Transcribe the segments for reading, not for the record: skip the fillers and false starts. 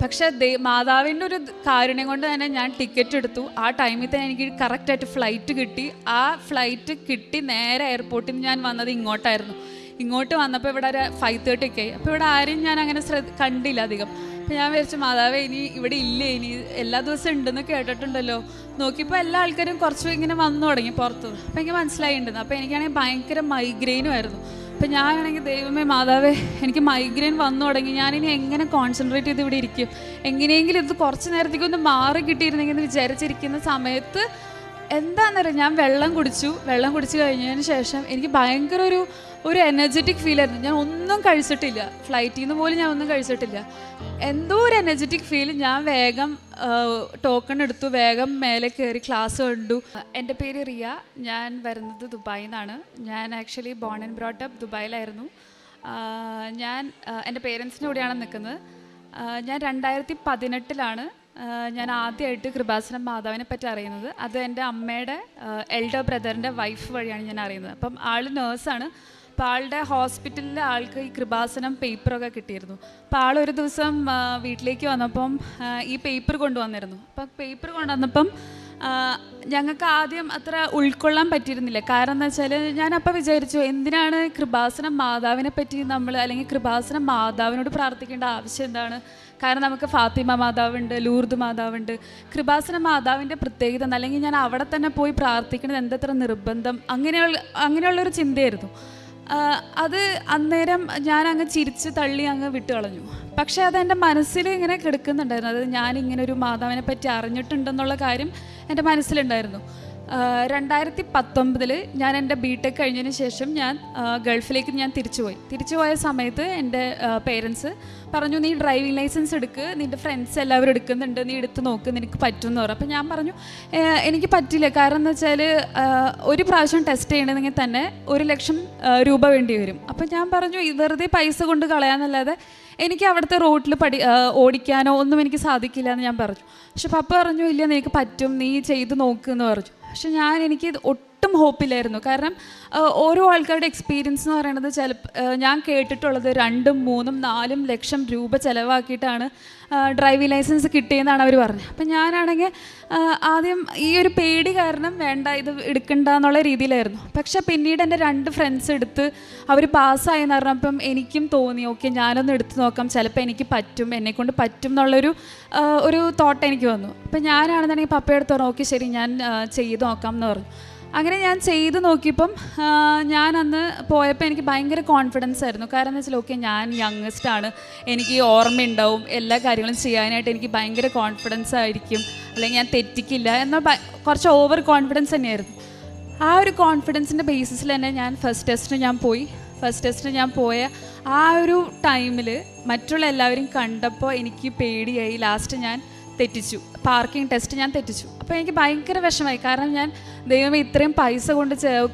പക്ഷേ മാതാവിൻ്റെ ഒരു കാരുണ്യം കൊണ്ട് തന്നെ ഞാൻ ടിക്കറ്റ് എടുത്തു. ആ ടൈമിൽ തന്നെ എനിക്ക് കറക്റ്റായിട്ട് ഫ്ലൈറ്റ് കിട്ടി. ആ ഫ്ലൈറ്റ് കിട്ടി നേരെ എയർപോർട്ടിൽ നിന്ന് ഞാൻ വന്നത് ഇങ്ങോട്ടായിരുന്നു. ഇങ്ങോട്ട് വന്നപ്പോൾ ഇവിടെ ഒരു 5:30 ഒക്കെ ആയി. അപ്പോൾ ഇവിടെ ആരും ഞാൻ അങ്ങനെ കണ്ടില്ല അധികം. അപ്പോൾ ഞാൻ വിചാരിച്ചു മാതാവേ ഇനി ഇവിടെ ഇല്ലേ, ഇനി എല്ലാ ദിവസവും ഉണ്ടെന്ന് കേട്ടിട്ടുണ്ടല്ലോ. നോക്കിയപ്പോൾ എല്ലാ ആൾക്കാരും കുറച്ചും ഇങ്ങനെ വന്നു തുടങ്ങി പുറത്ത്. അപ്പോൾ എനിക്ക് മനസ്സിലായിട്ടുണ്ടെന്ന്. അപ്പോൾ എനിക്കാണെങ്കിൽ ഭയങ്കര മൈഗ്രെയിനും ആയിരുന്നു. അപ്പം ഞാനാണെങ്കിൽ ദൈവമേ മാതാവേ എനിക്ക് മൈഗ്രെയിൻ വന്നു തുടങ്ങി, ഞാനിനി എങ്ങനെ കോൺസെൻട്രേറ്റ് ചെയ്ത് ഇവിടെ ഇരിക്കും, എങ്ങനെയെങ്കിലും ഇത് കുറച്ച് നേരത്തേക്ക് ഒന്ന് മാറി കിട്ടിയിരുന്നെങ്കിൽ എന്ന് വിചാരിച്ചിരിക്കുന്ന സമയത്ത് എന്താണെന്നറിയാം, ഞാൻ വെള്ളം കുടിച്ചു കഴിഞ്ഞതിന് ശേഷം എനിക്ക് ഭയങ്കര ഒരു എനർജറ്റിക് ഫീൽ ആയിരുന്നു. ഞാൻ ഒന്നും കഴിച്ചിട്ടില്ല, ഫ്ലൈറ്റിൽ നിന്ന് പോലും ഞാൻ ഒന്നും കഴിച്ചിട്ടില്ല. എന്തോ ഒരു എനർജറ്റിക് ഫീൽ. ഞാൻ വേഗം ടോക്കൺ എടുത്തു, വേഗം മേലെ കയറി ക്ലാസ് കണ്ടു. എൻ്റെ പേര് റിയ, ഞാൻ വരുന്നത് ദുബായിൽ നിന്നാണ്. ഞാൻ actually born and brought up ദുബായിലായിരുന്നു. ഞാൻ എൻ്റെ പേരൻസിൻ്റെ കൂടെയാണ് നിൽക്കുന്നത്. ഞാൻ 2018 ഞാൻ ആദ്യമായിട്ട് കൃപാസനം മാതാവിനെ പറ്റി അറിയുന്നത്. അത് എൻ്റെ അമ്മയുടെ എൽഡർ ബ്രദറിൻ്റെ വൈഫ് വഴിയാണ് ഞാൻ അറിയുന്നത്. അപ്പം ആൾ നേഴ്സാണ്. അപ്പോൾ ആളുടെ ഹോസ്പിറ്റലിൽ ആൾക്ക് ഈ കൃപാസനം പേപ്പറൊക്കെ കിട്ടിയിരുന്നു. അപ്പോൾ ആൾ ഒരു ദിവസം വീട്ടിലേക്ക് വന്നപ്പം ഈ പേപ്പർ കൊണ്ടുവന്നിരുന്നു. അപ്പം പേപ്പർ കൊണ്ടുവന്നപ്പം ഞങ്ങൾക്ക് ആദ്യം അത്ര ഉൾക്കൊള്ളാൻ പറ്റിയിരുന്നില്ല. കാരണം എന്താ വെച്ചാൽ ഞാനപ്പോൾ വിചാരിച്ചു എന്തിനാണ് കൃപാസനം മാതാവിനെ പറ്റി നമ്മൾ, അല്ലെങ്കിൽ കൃപാസനം മാതാവിനോട് പ്രാർത്ഥിക്കേണ്ട ആവശ്യം എന്താണ്? കാരണം നമുക്ക് ഫാത്തിമ മാതാവുണ്ട്, ലൂർദ് മാതാവുണ്ട്. കൃപാസന മാതാവിൻ്റെ പ്രത്യേകത അല്ലെങ്കിൽ ഞാൻ അവിടെ തന്നെ പോയി പ്രാർത്ഥിക്കുന്നത് എന്തത്ര നിർബന്ധം, അങ്ങനെയുള്ളൊരു ചിന്തയായിരുന്നു. അത് അന്നേരം ഞാൻ അങ്ങ് ചിരിച്ച് തള്ളി അങ്ങ് വിട്ടു കളഞ്ഞു. പക്ഷേ അതെൻ്റെ മനസ്സിൽ ഇങ്ങനെ കിടക്കുന്നുണ്ടായിരുന്നു. അത് ഞാനിങ്ങനെ ഒരു മാതാവിനെ പറ്റി അറിഞ്ഞിട്ടുണ്ടെന്നുള്ള കാര്യം എൻ്റെ മനസ്സിലുണ്ടായിരുന്നു. 2019 ഞാൻ എൻ്റെ ബിടെക് കഴിഞ്ഞതിന് ശേഷം ഞാൻ ഗൾഫിലേക്ക് ഞാൻ തിരിച്ചുപോയ സമയത്ത് എൻ്റെ പേരൻസ് പറഞ്ഞു നീ ഡ്രൈവിംഗ് ലൈസൻസ് എടുക്ക്, നിൻ്റെ ഫ്രണ്ട്സ് എല്ലാവരും എടുക്കുന്നുണ്ട്, നീ എടുത്ത് നോക്ക്, നിനക്ക് പറ്റുമെന്ന് പറഞ്ഞു. അപ്പോൾ ഞാൻ പറഞ്ഞു എനിക്ക് പറ്റില്ല. കാരണം എന്ന് വെച്ചാൽ ഒരു പ്രാവശ്യം ടെസ്റ്റ് ചെയ്യണമെങ്കിൽ തന്നെ 1 ലക്ഷം രൂപ വേണ്ടി വരും. അപ്പം ഞാൻ പറഞ്ഞു വെറുതെ പൈസ കൊണ്ട് കളയാന്നല്ലാതെ എനിക്ക് അവിടുത്തെ റോഡിൽ ഓടിക്കാനോ ഒന്നും എനിക്ക് സാധിക്കില്ല എന്ന് ഞാൻ പറഞ്ഞു. പക്ഷെ പപ്പ പറഞ്ഞു ഇല്ല നിനക്ക് പറ്റും, നീ ചെയ്ത് നോക്കുമെന്ന് പറഞ്ഞു. പക്ഷെ എനിക്ക് ഒട്ടും ഹോപ്പില്ലായിരുന്നു. കാരണം ഓരോ ആൾക്കാരുടെ എക്സ്പീരിയൻസ് എന്ന് പറയുന്നത് ഞാൻ കേട്ടിട്ടുള്ളത് 2, 3, 4 ലക്ഷം രൂപ ചിലവാക്കിയിട്ടാണ് ഡ്രൈവിംഗ് ലൈസൻസ് കിട്ടിയെന്നാണ് അവർ പറഞ്ഞത്. അപ്പം ഞാനാണെങ്കിൽ ആദ്യം ഈ ഒരു പേടി കാരണം വേണ്ട ഇത് എടുക്കണ്ട എന്നുള്ള രീതിയിലായിരുന്നു. പക്ഷെ പിന്നീട് എൻ്റെ 2 ഫ്രണ്ട്സ് എടുത്ത് അവർ പാസ്സായെന്ന് പറഞ്ഞപ്പം എനിക്കും തോന്നി ഓക്കെ ഞാനൊന്ന് എടുത്ത് നോക്കാം, ചിലപ്പോൾ എനിക്ക് പറ്റും, എന്നെക്കൊണ്ട് പറ്റും എന്നുള്ളൊരു തോട്ട് എനിക്ക് വന്നു. അപ്പം ഞാനാണെന്നുണ്ടെങ്കിൽ പപ്പയെടുത്ത് പറഞ്ഞു ഓക്കെ ശരി ഞാൻ ചെയ്ത് നോക്കാം എന്ന് പറഞ്ഞു. അങ്ങനെ ഞാൻ ചെയ്ത് നോക്കിയപ്പം ഞാൻ അന്ന് പോയപ്പോൾ എനിക്ക് ഭയങ്കര കോൺഫിഡൻസ് ആയിരുന്നു. കാരണം എന്ന് വെച്ചാൽ ഓക്കെ ഞാൻ യങ്ങസ്റ്റ് ആണ്, എനിക്ക് ഓർമ്മയുണ്ടാവും, എല്ലാ കാര്യങ്ങളും ചെയ്യാനായിട്ട് എനിക്ക് ഭയങ്കര കോൺഫിഡൻസ് ആയിരിക്കും, അല്ലെങ്കിൽ ഞാൻ തെറ്റിക്കില്ല എന്ന കുറച്ച് ഓവർ കോൺഫിഡൻസ് തന്നെയായിരുന്നു. ആ ഒരു കോൺഫിഡൻസിൻ്റെ ബേസിസിൽ തന്നെ ഞാൻ ഫസ്റ്റ് ടെസ്റ്റിന് ഞാൻ പോയ ആ ഒരു ടൈമിൽ മറ്റുള്ള എല്ലാവരും കണ്ടപ്പോൾ എനിക്ക് പേടിയായി. ലാസ്റ്റ് ഞാൻ പാർക്കിംഗ് ടെസ്റ്റ് ഞാൻ തെറ്റിച്ചു. അപ്പോൾ എനിക്ക് ഭയങ്കര വിഷമമായി. കാരണം ഞാൻ ദൈവമേ ഇത്രയും പൈസ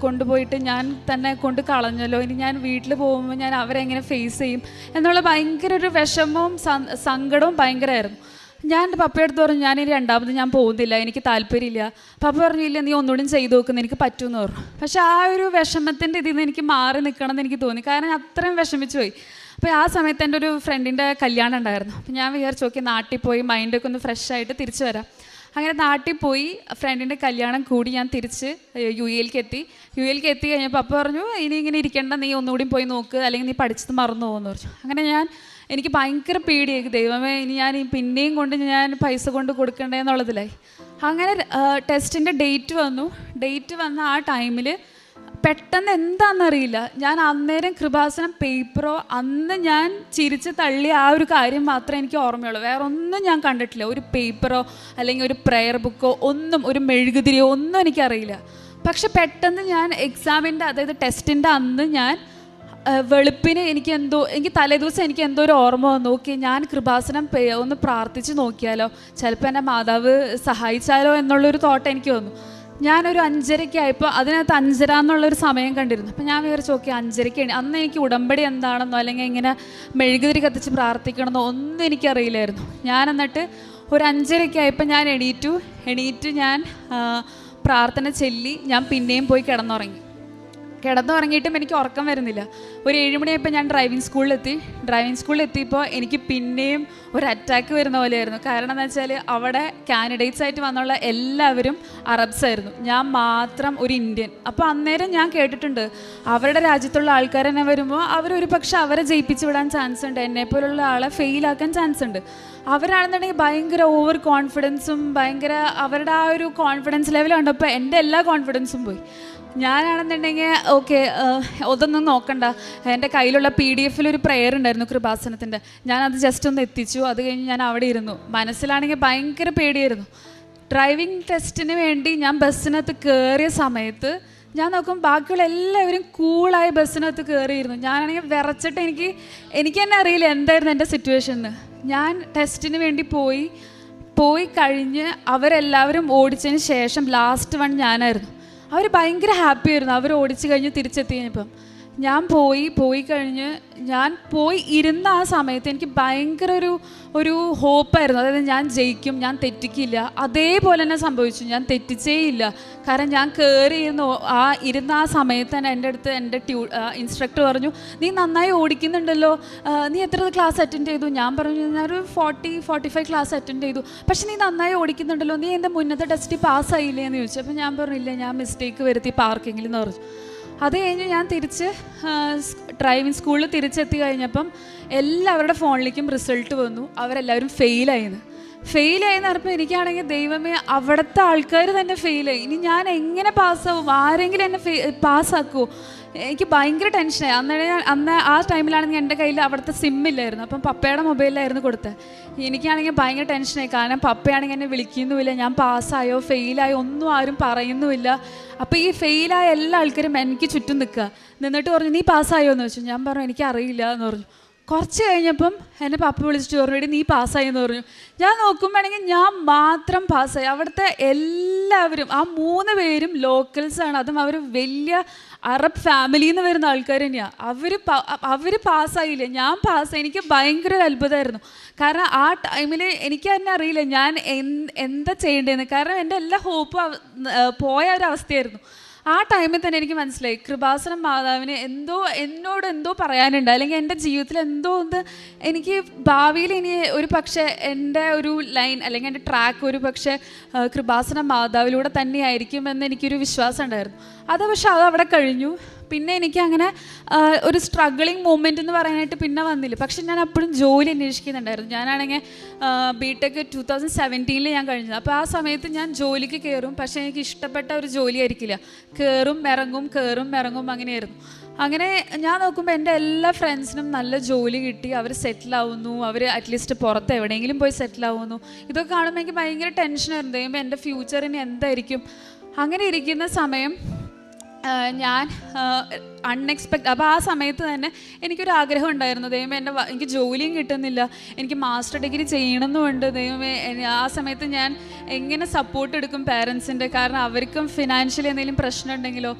കൊണ്ടുപോയിട്ട് ഞാൻ തന്നെ കൊണ്ട് കളഞ്ഞല്ലോ, ഇനി ഞാൻ വീട്ടിൽ പോകുമ്പോൾ ഞാൻ അവരെങ്ങനെ ഫേസ് ചെയ്യും എന്നുള്ള ഭയങ്കര ഒരു വിഷമവും സങ്കടവും ഭയങ്കരമായിരുന്നു. ഞാൻ എൻ്റെ പപ്പയെടുത്ത് പറഞ്ഞു ഞാനിനി 2ാമത് ഞാൻ പോകുന്നില്ല, എനിക്ക് താല്പര്യമില്ല. പപ്പ പറഞ്ഞില്ല നീ ഒന്നുകൂടി ചെയ്ത് നോക്കുന്ന എനിക്ക് പറ്റുമെന്ന് പറഞ്ഞു. പക്ഷെ ആ ഒരു വിഷമത്തിൻ്റെ ഇതിൽ നിന്ന് എനിക്ക് മാറി നിൽക്കണം എന്ന് എനിക്ക് തോന്നി. കാരണം അത്രയും വിഷമിച്ചു പോയി. അപ്പോൾ ആ സമയത്ത് എൻ്റെ ഒരു ഫ്രണ്ടിൻ്റെ കല്യാണം ഉണ്ടായിരുന്നു. അപ്പോൾ ഞാൻ വിചാരിച്ചു ഓക്കെ നാട്ടിൽ പോയി മൈൻഡൊക്കെ ഒന്ന് ഫ്രഷ് ആയിട്ട് തിരിച്ചു വരാം. അങ്ങനെ നാട്ടിൽ പോയി ഫ്രണ്ടിൻ്റെ കല്യാണം കൂടി ഞാൻ തിരിച്ച് യു എയിലേക്ക് എത്തി കഴിഞ്ഞപ്പോൾ പപ്പ പറഞ്ഞു ഇനി ഇങ്ങനെ ഇരിക്കേണ്ട, നീ ഒന്നുകൂടി പോയി നോക്ക്, അല്ലെങ്കിൽ നീ പഠിച്ചത് മറന്നു പോകുമെന്ന് പറഞ്ഞു. അങ്ങനെ എനിക്ക് ഭയങ്കര പേടിയായി, ദൈവമേ ഇനി ഞാൻ പിന്നെയും കൊണ്ട് ഞാൻ പൈസ കൊണ്ട് കൊടുക്കണ്ടേന്നുള്ളതിലായി. അങ്ങനെ ടെസ്റ്റിൻ്റെ ഡേറ്റ് വന്ന ആ ടൈമിൽ പെട്ടെന്ന് എന്താണെന്നറിയില്ല ഞാൻ അന്നേരം കൃപാസനം പേപ്പറോ അന്ന് ഞാൻ ചിരിച്ച് തള്ളിയ ആ ഒരു കാര്യം മാത്രമേ എനിക്ക് ഓർമ്മയുള്ളൂ. വേറെ ഒന്നും ഞാൻ കണ്ടിട്ടില്ല. ഒരു പേപ്പറോ അല്ലെങ്കിൽ ഒരു പ്രെയർ ബുക്കോ ഒന്നും, ഒരു മെഴുകുതിരിയോ ഒന്നും എനിക്കറിയില്ല. പക്ഷെ പെട്ടെന്ന് ഞാൻ എക്സാമിൻ്റെ അതായത് ടെസ്റ്റിൻ്റെ അന്ന് ഞാൻ വെളുപ്പിന് എനിക്ക് തലേദിവസം എനിക്ക് എന്തോ ഒരു ഓർമ്മ വന്നു ഓക്കെ ഞാൻ കൃപാസനം ഒന്ന് പ്രാർത്ഥിച്ച് നോക്കിയാലോ, ചിലപ്പോൾ എൻ്റെ മാതാവ് സഹായിച്ചാലോ എന്നുള്ളൊരു തോട്ട് എനിക്ക് വന്നു. ഞാനൊരു 5:30 ആയപ്പോൾ അതിനകത്ത് 5:30 എന്നുള്ളൊരു സമയം കണ്ടിരുന്നു. അപ്പോൾ ഞാൻ വിചാരിച്ചു ഓക്കെ 5:30 അന്ന് എനിക്ക് ഉടമ്പടി എന്താണെന്നോ അല്ലെങ്കിൽ ഇങ്ങനെ മെഴുകുതിരി കത്തിച്ച് പ്രാർത്ഥിക്കണമെന്നോ ഒന്നും എനിക്കറിയില്ലായിരുന്നു. ഞാൻ എന്നിട്ട് ഒരു 5:30 ആയപ്പോൾ ഞാൻ എണീറ്റ് ഞാൻ പ്രാർത്ഥന ചൊല്ലി ഞാൻ പിന്നെയും പോയി കിടന്നുറങ്ങി. കിടന്നുറങ്ങിയിട്ടും എനിക്ക് ഉറക്കം വരുന്നില്ല. ഒരു 7 മണിയായപ്പോൾ ഞാൻ ഡ്രൈവിംഗ് സ്കൂളിലെത്തിയപ്പോൾ എനിക്ക് പിന്നെയും ഒരു അറ്റാക്ക് വരുന്ന പോലെയായിരുന്നു. കാരണം എന്താ വെച്ചാൽ അവിടെ കാൻഡിഡേറ്റ്സ് ആയിട്ട് വന്നുള്ള എല്ലാവരും അറബ്സ് ആയിരുന്നു, ഞാൻ മാത്രം ഒരു ഇന്ത്യൻ. അപ്പോൾ അന്നേരം ഞാൻ കേട്ടിട്ടുണ്ട് അവരുടെ രാജ്യത്തുള്ള ആൾക്കാർ തന്നെ വരുമ്പോൾ അവരൊരു പക്ഷെ അവരെ ജയിപ്പിച്ച് വിടാൻ ചാൻസ് ഉണ്ട്, എന്നെപ്പോലുള്ള ആളെ ഫെയിലാക്കാൻ ചാൻസ് ഉണ്ട്. അവരാണെന്നുണ്ടെങ്കിൽ ഭയങ്കര ഓവർ കോൺഫിഡൻസും ഭയങ്കര അവരുടെ ആ ഒരു കോൺഫിഡൻസ് ലെവൽ കണ്ടപ്പോൾ എൻ്റെ എല്ലാ കോൺഫിഡൻസും പോയി. ഞാനാണെന്നുണ്ടെങ്കിൽ ഓക്കെ അതൊന്നും നോക്കണ്ട, എൻ്റെ കയ്യിലുള്ള PDF ഒരു പ്രെയർ ഉണ്ടായിരുന്നു കൃപാസനത്തിൻ്റെ, ഞാനത് ജസ്റ്റ് ഒന്ന് എത്തിച്ചു. അത് കഴിഞ്ഞ് ഞാൻ അവിടെ ഇരുന്നു. മനസ്സിലാണെങ്കിൽ ഭയങ്കര പേടിയായിരുന്നു. ഡ്രൈവിംഗ് ടെസ്റ്റിന് വേണ്ടി ഞാൻ ബസ്സിനകത്ത് കയറിയ സമയത്ത് ഞാൻ നോക്കും ബാക്കിയുള്ള എല്ലാവരും കൂളായി ബസ്സിനകത്ത് കയറിയിരുന്നു. ഞാനാണെങ്കിൽ വിറച്ചിട്ട് എനിക്ക് തന്നെ അറിയില്ല എന്തായിരുന്നു എൻ്റെ സിറ്റുവേഷൻ എന്ന്. ഞാൻ ടെസ്റ്റിന് വേണ്ടി പോയി കഴിഞ്ഞ് അവരെല്ലാവരും ഓടിച്ചതിന് ശേഷം ലാസ്റ്റ് വൺ ഞാനായിരുന്നു. അവർ ഭയങ്കര ഹാപ്പി ആയിരുന്നു. അവർ ഓടിച്ച് കഴിഞ്ഞ് തിരിച്ചെത്തി കഴിഞ്ഞപ്പം ഞാൻ പോയി ഇരുന്ന ആ സമയത്ത് എനിക്ക് ഭയങ്കര ഒരു ഹോപ്പായിരുന്നു. അതായത് ഞാൻ ജയിക്കും, ഞാൻ തെറ്റിക്കില്ല. അതേപോലെ തന്നെ സംഭവിച്ചു, ഞാൻ തെറ്റിച്ചേയില്ല. കാരണം ഞാൻ ഇരുന്ന ആ സമയത്ത് തന്നെ എൻ്റെ അടുത്ത് എൻ്റെ ഇൻസ്ട്രക്ടർ പറഞ്ഞു, നീ നന്നായി ഓടിക്കുന്നുണ്ടല്ലോ, നീ എത്ര ക്ലാസ് അറ്റൻഡ് ചെയ്തു? ഞാൻ പറഞ്ഞു ഞാനൊരു 45 ക്ലാസ് അറ്റൻഡ് ചെയ്തു. പക്ഷെ നീ നന്നായി ഓടിക്കുന്നുണ്ടല്ലോ, നീ എൻ്റെ മുന്നത്തെ ടെസ്റ്റ് പാസ്സായില്ലേ എന്ന് ചോദിച്ചു. അപ്പോൾ ഞാൻ പറഞ്ഞില്ല, ഞാൻ മിസ്റ്റേക്ക് വരുത്തി പാർക്കിങ്ങിൽ എന്ന് പറഞ്ഞു. അത് കഴിഞ്ഞ് ഞാൻ തിരിച്ച് ഡ്രൈവിംഗ് സ്കൂളിൽ തിരിച്ചെത്തി കഴിഞ്ഞപ്പം എല്ലാവരുടെ ഫോണിലേക്കും റിസൾട്ട് വന്നു, അവരെല്ലാവരും ഫെയിലായെന്ന് പറഞ്ഞപ്പോൾ എനിക്കാണെങ്കിൽ ദൈവമേ അവിടുത്തെ ആൾക്കാർ തന്നെ ഫെയിലായി, ഇനി ഞാൻ എങ്ങനെ പാസ്സാവും? ആരെങ്കിലും എന്നെ പാസ്സാക്കുമോ? എനിക്ക് ഭയങ്കര ടെൻഷനായി. അന്ന് ആ ടൈമിലാണെങ്കിൽ എൻ്റെ കയ്യിൽ അവിടുത്തെ സിമ്മില്ലായിരുന്നു. അപ്പം പപ്പയുടെ മൊബൈലിലായിരുന്നു കൊടുത്തത്. എനിക്കാണെങ്കിൽ ഭയങ്കര ടെൻഷനായി. കാരണം പപ്പയാണെങ്കിൽ എന്നെ വിളിക്കുന്നുമില്ല, ഞാൻ പാസ്സായോ ഫെയിലായോ ഒന്നും ആരും പറയുന്നുമില്ല. അപ്പോൾ ഈ ഫെയിലായ എല്ലാ ആൾക്കാരും എനിക്ക് ചുറ്റും നിന്നിട്ട് പറഞ്ഞു, നീ പാസ്സായോ എന്ന് ചോദിച്ചു. ഞാൻ പറഞ്ഞു എനിക്കറിയില്ല എന്ന് പറഞ്ഞു. കുറച്ച് കഴിഞ്ഞപ്പം എന്നെ പപ്പ വിളിച്ചിട്ട് പറഞ്ഞു, നീ പാസ്സായി എന്ന് പറഞ്ഞു. ഞാൻ നോക്കുമ്പോഴാണെങ്കിൽ ഞാൻ മാത്രം പാസ്സായി. അവിടുത്തെ എല്ലാവരും ആ 3 പേരും ലോക്കൽസാണ്. അതും അവർ വലിയ അറബ് ഫാമിലിയിൽ നിന്ന് വരുന്ന ആൾക്കാർ തന്നെയാണ്. അവർ പാസ്സായില്ല, ഞാൻ പാസ്സായി. എനിക്ക് ഭയങ്കര ഒരു അത്ഭുതമായിരുന്നു. കാരണം ആ ടൈമിൽ എനിക്ക് തന്നെ അറിയില്ല ഞാൻ എന്താ ചെയ്യേണ്ടതെന്ന്. കാരണം എൻ്റെ എല്ലാ ഹോപ്പും പോയ ഒരവസ്ഥയായിരുന്നു. ആ ടൈമിൽ തന്നെ എനിക്ക് മനസ്സിലായി കൃപാസനം മാതാവിന് എന്നോട് എന്തോ പറയാനുണ്ട്, അല്ലെങ്കിൽ എൻ്റെ ജീവിതത്തിൽ എന്തോ എനിക്ക് ഭാവിയിൽ ഇനി ഒരു പക്ഷേ എൻ്റെ ഒരു ലൈൻ അല്ലെങ്കിൽ എൻ്റെ ട്രാക്ക് ഒരു പക്ഷേ കൃപാസനം മാതാവിലൂടെ തന്നെയായിരിക്കുമെന്ന് എനിക്കൊരു വിശ്വാസം ഉണ്ടായിരുന്നു. പക്ഷെ അതവിടെ കഴിഞ്ഞു. പിന്നെ എനിക്ക് അങ്ങനെ ഒരു സ്ട്രഗിളിങ് മൂമെൻ്റ് എന്ന് പറയാനായിട്ട് പിന്നെ വന്നില്ല. പക്ഷെ ഞാൻ അപ്പോഴും ജോലി അന്വേഷിക്കുന്നുണ്ടായിരുന്നു. ഞാനാണെങ്കിൽ BTech 2017 ഞാൻ കഴിഞ്ഞത്. അപ്പോൾ ആ സമയത്ത് ഞാൻ ജോലിക്ക് കയറും, പക്ഷേ എനിക്ക് ഇഷ്ടപ്പെട്ട ഒരു ജോലി ആയിരിക്കില്ല. കയറും ഇറങ്ങും അങ്ങനെയായിരുന്നു. അങ്ങനെ ഞാൻ നോക്കുമ്പോൾ എൻ്റെ എല്ലാ ഫ്രണ്ട്സിനും നല്ല ജോലി കിട്ടി, അവർ സെറ്റിലാവുന്നു, അവർ അറ്റ്ലീസ്റ്റ് പുറത്ത് എവിടെയെങ്കിലും പോയി സെറ്റിലാവുന്നു. ഇതൊക്കെ കാണുമ്പോൾ എനിക്ക് ഭയങ്കര ടെൻഷനായിരുന്നു. ദൈവമേ എൻ്റെ ഫ്യൂച്ചറിന് എന്തായിരിക്കും? അങ്ങനെ ഇരിക്കുന്ന സമയം ഞാൻ അൺഎക്സ്പെക്ട് അപ്പോൾ ആ സമയത്ത് തന്നെ എനിക്കൊരു ആഗ്രഹം ഉണ്ടായിരുന്നു, ദൈവമേ എനിക്ക് ജോലിയും കിട്ടുന്നില്ല, എനിക്ക് മാസ്റ്റർ ഡിഗ്രി ചെയ്യണമെന്നുണ്ട്. ദൈവമേ ആ സമയത്ത് ഞാൻ എങ്ങനെ സപ്പോർട്ട് എടുക്കും പാരൻസിൻ്റെ? കാരണം അവർക്കും ഫിനാൻഷ്യലി എന്തെങ്കിലും പ്രശ്നം ഉണ്ടെങ്കിലോ?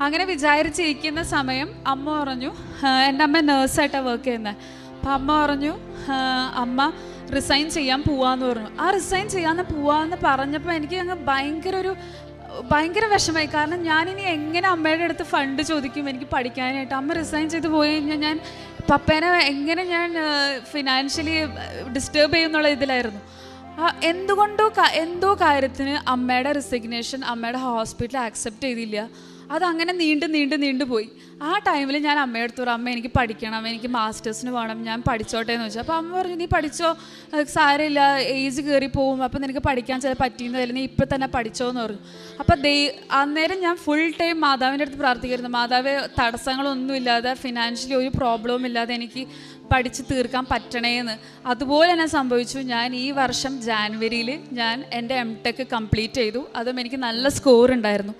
അങ്ങനെ വിചാരിച്ചിരിക്കുന്ന സമയം അമ്മ പറഞ്ഞു, എൻ്റെ അമ്മ നേഴ്സായിട്ടാണ് വർക്ക് ചെയ്യുന്നത്. അപ്പം അമ്മ പറഞ്ഞു, അമ്മ റിസൈൻ ചെയ്യാൻ പോവാന്ന് പറഞ്ഞു. ആ റിസൈൻ ചെയ്യാൻ പോവാന്ന് പറഞ്ഞപ്പോൾ എനിക്ക് അങ്ങ് ഭയങ്കര വിഷമമായി. കാരണം ഞാനിനി എങ്ങനെ അമ്മയുടെ അടുത്ത് ഫണ്ട് ചോദിക്കും എനിക്ക് പഠിക്കാനായിട്ട്? അമ്മ റിസൈൻ ചെയ്ത് പോയി കഴിഞ്ഞാൽ ഞാൻ പപ്പേനെ എങ്ങനെ ഞാൻ ഫിനാൻഷ്യലി ഡിസ്റ്റർബ് ചെയ്യുന്നുള്ള ഇതിലായിരുന്നു. എന്തോ കാര്യത്തിന് അമ്മയുടെ റിസിഗ്നേഷൻ അമ്മയുടെ ഹോസ്പിറ്റൽ ആക്സെപ്റ്റ് ചെയ്തില്ല. അതങ്ങനെ നീണ്ടു പോയി. ആ ടൈമിൽ ഞാൻ അമ്മയെടുത്ത് പറഞ്ഞു, അമ്മ എനിക്ക് പഠിക്കണം, എനിക്ക് മാസ്റ്റേഴ്സിന് പോകണം, ഞാൻ പഠിച്ചോട്ടെ എന്ന് വെച്ചു. അപ്പോൾ അമ്മ പറഞ്ഞു, നീ പഠിച്ചോ, സാരമില്ല, ഏജ് കയറി പോവും, അപ്പോൾ നിനക്ക് പഠിക്കാൻ ചില പറ്റിയെന്നല്ല, നീ ഇപ്പം തന്നെ പഠിച്ചോ എന്ന് പറഞ്ഞു. അപ്പോൾ അന്നേരം ഞാൻ ഫുൾ ടൈം മാതാവിൻ്റെ അടുത്ത് പ്രാർത്ഥിക്കുന്നു, മാതാവ് തടസ്സങ്ങളൊന്നുമില്ലാതെ ഫിനാൻഷ്യലി ഒരു പ്രോബ്ലവും ഇല്ലാതെ എനിക്ക് പഠിച്ച് തീർക്കാൻ പറ്റണേന്ന്. അതുപോലെ തന്നെ സംഭവിച്ചു. ഞാൻ ഈ വർഷം ജാനുവരിയിൽ ഞാൻ എൻ്റെ MTech കംപ്ലീറ്റ് ചെയ്തു. അതും എനിക്ക് നല്ല സ്കോർ ഉണ്ടായിരുന്നു.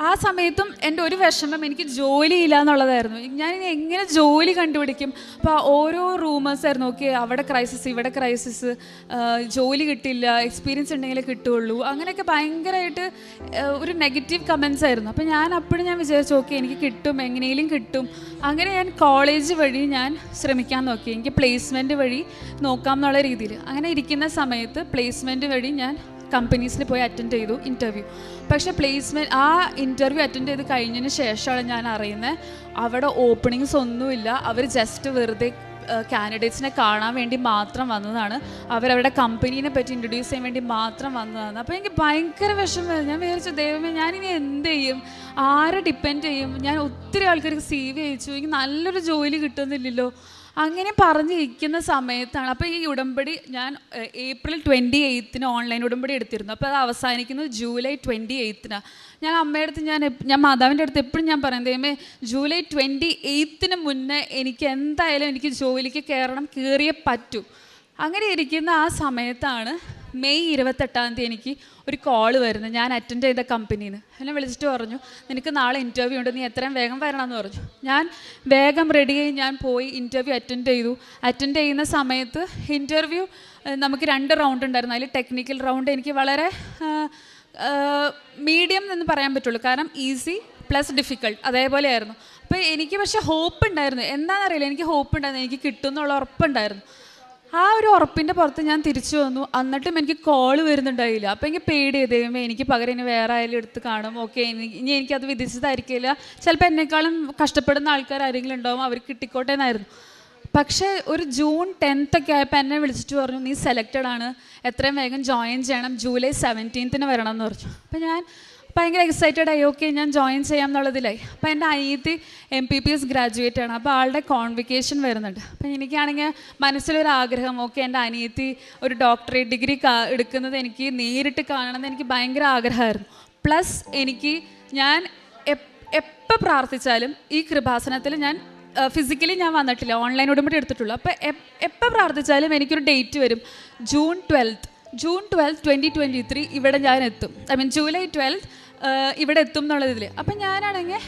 ആ സമയത്തും എൻ്റെ ഒരു വിഷമം എനിക്ക് ജോലിയില്ല എന്നുള്ളതായിരുന്നു. ഞാനിനി എങ്ങനെ ജോലി കണ്ടുപിടിക്കും? അപ്പോൾ ഓരോ റൂമേഴ്സ് ആയിരുന്നു, ഓക്കെ അവിടെ ക്രൈസിസ്, ഇവിടെ ക്രൈസിസ്, ജോലി കിട്ടില്ല, എക്സ്പീരിയൻസ് ഉണ്ടെങ്കിലേ കിട്ടുകയുള്ളൂ, അങ്ങനെയൊക്കെ ഭയങ്കരമായിട്ട് ഒരു നെഗറ്റീവ് കമൻസ് ആയിരുന്നു. അപ്പോൾ ഞാൻ വിചാരിച്ചു, ഓക്കെ എനിക്ക് കിട്ടും, എങ്ങനെയും കിട്ടും. അങ്ങനെ ഞാൻ കോളേജ് വഴി ഞാൻ ശ്രമിക്കാൻ നോക്കി, എനിക്ക് പ്ലേസ്മെൻറ്റ് വഴി നോക്കാം എന്നുള്ള രീതിയിൽ. അങ്ങനെ ഇരിക്കുന്ന സമയത്ത് പ്ലേസ്മെൻറ്റ് വഴി ഞാൻ കമ്പനീസിൽ പോയി അറ്റൻഡ് ചെയ്തു ഇൻ്റർവ്യൂ. പക്ഷേ പ്ലേസ്മെൻറ്റ് ആ ഇൻ്റർവ്യൂ അറ്റൻഡ് ചെയ്ത് കഴിഞ്ഞതിന് ശേഷമാണ് ഞാൻ അറിയുന്നത് അവിടെ ഓപ്പണിങ്സ് ഒന്നുമില്ല. അവർ ജസ്റ്റ് വെറുതെ കാൻഡിഡേറ്റ്സിനെ കാണാൻ വേണ്ടി മാത്രം വന്നതാണ്. അവരവരുടെ കമ്പനീനെ പറ്റി ഇൻട്രൊഡ്യൂസ് ചെയ്യാൻ വേണ്ടി മാത്രം വന്നതാണ്. അപ്പോൾ എനിക്ക് ഭയങ്കര വിഷമം. ഞാൻ വിചാരിച്ചു ദൈവമേ ഞാനിനി എന്ത് ചെയ്യും, ആരെ ഡിപ്പെൻഡ് ചെയ്യും? ഞാൻ ഒത്തിരി ആൾക്കാർക്ക് CV അയച്ചു, എനിക്ക് നല്ലൊരു ജോലി കിട്ടുന്നില്ലല്ലോ. അങ്ങനെ പറഞ്ഞിരിക്കുന്ന സമയത്താണ് അപ്പോൾ ഈ ഉടമ്പടി ഞാൻ April 28 ഓൺലൈൻ ഉടമ്പടി എടുത്തിരുന്നു. അപ്പോൾ അത് അവസാനിക്കുന്നത് July 28. ഞാൻ അമ്മയുടെ അടുത്ത് ഞാൻ മാതാവിൻ്റെ അടുത്ത് എപ്പോഴും ഞാൻ പറയും ദൈവമേ July 28 മുന്നേ എനിക്ക് എന്തായാലും എനിക്ക് ജോലിക്ക് കയറിയേ പറ്റൂ. അങ്ങനെ ഇരിക്കുന്ന ആ സമയത്താണ് May 28 എനിക്ക് ഒരു കോള് വരുന്നത്. ഞാൻ അറ്റൻഡ് ചെയ്ത കമ്പനിയിൽ നിന്ന് എന്നെ വിളിച്ചിട്ട് പറഞ്ഞു നിനക്ക് നാളെ ഇൻ്റർവ്യൂ ഉണ്ട്, നീ എത്രയും വേഗം വരണമെന്ന് പറഞ്ഞു. ഞാൻ വേഗം റെഡിയായി ഞാൻ പോയി ഇൻ്റർവ്യൂ അറ്റൻഡ് ചെയ്തു. അറ്റൻഡ് ചെയ്യുന്ന സമയത്ത് ഇൻ്റർവ്യൂ നമുക്ക് 2 റൗണ്ട് ഉണ്ടായിരുന്നു. അതിൽ ടെക്നിക്കൽ റൗണ്ട് എനിക്ക് വളരെ മീഡിയം എന്ന് പറയാൻ പറ്റുള്ളൂ, കാരണം ഈസി പ്ലസ് ഡിഫിക്കൾട്ട് അതേപോലെയായിരുന്നു. അപ്പോൾ എനിക്ക് പക്ഷേ ഹോപ്പ് ഉണ്ടായിരുന്നു, എന്താണെന്നറിയില്ല എനിക്ക് ഹോപ്പ് ഉണ്ടായിരുന്നു, എനിക്ക് കിട്ടുമെന്നുള്ള ഉറപ്പുണ്ടായിരുന്നു. ആ ഒരു ഉറപ്പിൻ്റെ പുറത്ത് ഞാൻ തിരിച്ചു വന്നു. എന്നിട്ടും എനിക്ക് കോള് വരുന്നുണ്ടായില്ല. അപ്പോൾ എനിക്ക് പേടി ദൈവമേ എനിക്ക് പകരം ഇനി വേറെ ആയാലും എടുത്ത് കാണും, ഓക്കെ ഇനി എനിക്കത് വിധിച്ചതായിരിക്കില്ല, ചിലപ്പോൾ എന്നെക്കാളും കഷ്ടപ്പെടുന്ന ആൾക്കാർ ആരെങ്കിലും ഉണ്ടാവും, അവർ കിട്ടിക്കോട്ടെ എന്നായിരുന്നു. പക്ഷേ ഒരു June 10 ആയപ്പോൾ എന്നെ വിളിച്ചിട്ട് പറഞ്ഞു നീ സെലക്റ്റഡ് ആണ്, എത്രയും വേഗം ജോയിൻ ചെയ്യണം, July 17 വരണം എന്ന് പറഞ്ഞു. അപ്പോൾ ഞാൻ ഭയങ്കര എക്സൈറ്റഡ് ആയി, ഓക്കെ ഞാൻ ജോയിൻ ചെയ്യാം എന്നുള്ളതിലായി. അപ്പോൾ എൻ്റെ അനിയത്തി MPPS ഗ്രാജുവേറ്റ് ആണ്, അപ്പോൾ ആളുടെ കോൺവിക്കേഷൻ വരുന്നുണ്ട്. അപ്പോൾ എനിക്കാണെങ്കിൽ മനസ്സിലൊരാഗ്രഹം, ഓക്കെ എൻ്റെ അനിയത്തി ഒരു ഡോക്ടറേറ്റ് ഡിഗ്രി എടുക്കുന്നത് എനിക്ക് നേരിട്ട് കാണണമെന്ന് എനിക്ക് ഭയങ്കര ആഗ്രഹമായിരുന്നു. പ്ലസ് ഞാൻ എപ്പോൾ പ്രാർത്ഥിച്ചാലും ഈ കൃപാസനത്തിൽ ഞാൻ ഫിസിക്കലി ഞാൻ വന്നിട്ടില്ല, ഓൺലൈൻ ഉടമ്പടി എടുത്തിട്ടുള്ളൂ. അപ്പോൾ എപ്പോൾ പ്രാർത്ഥിച്ചാലും എനിക്കൊരു ഡേറ്റ് വരും, June 12, 2023 ഇവിടെ ഞാൻ എത്തും, July 12 ഇവിടെ എത്തും എന്നുള്ളതിൽ. അപ്പം ഞാനാണെങ്കിൽ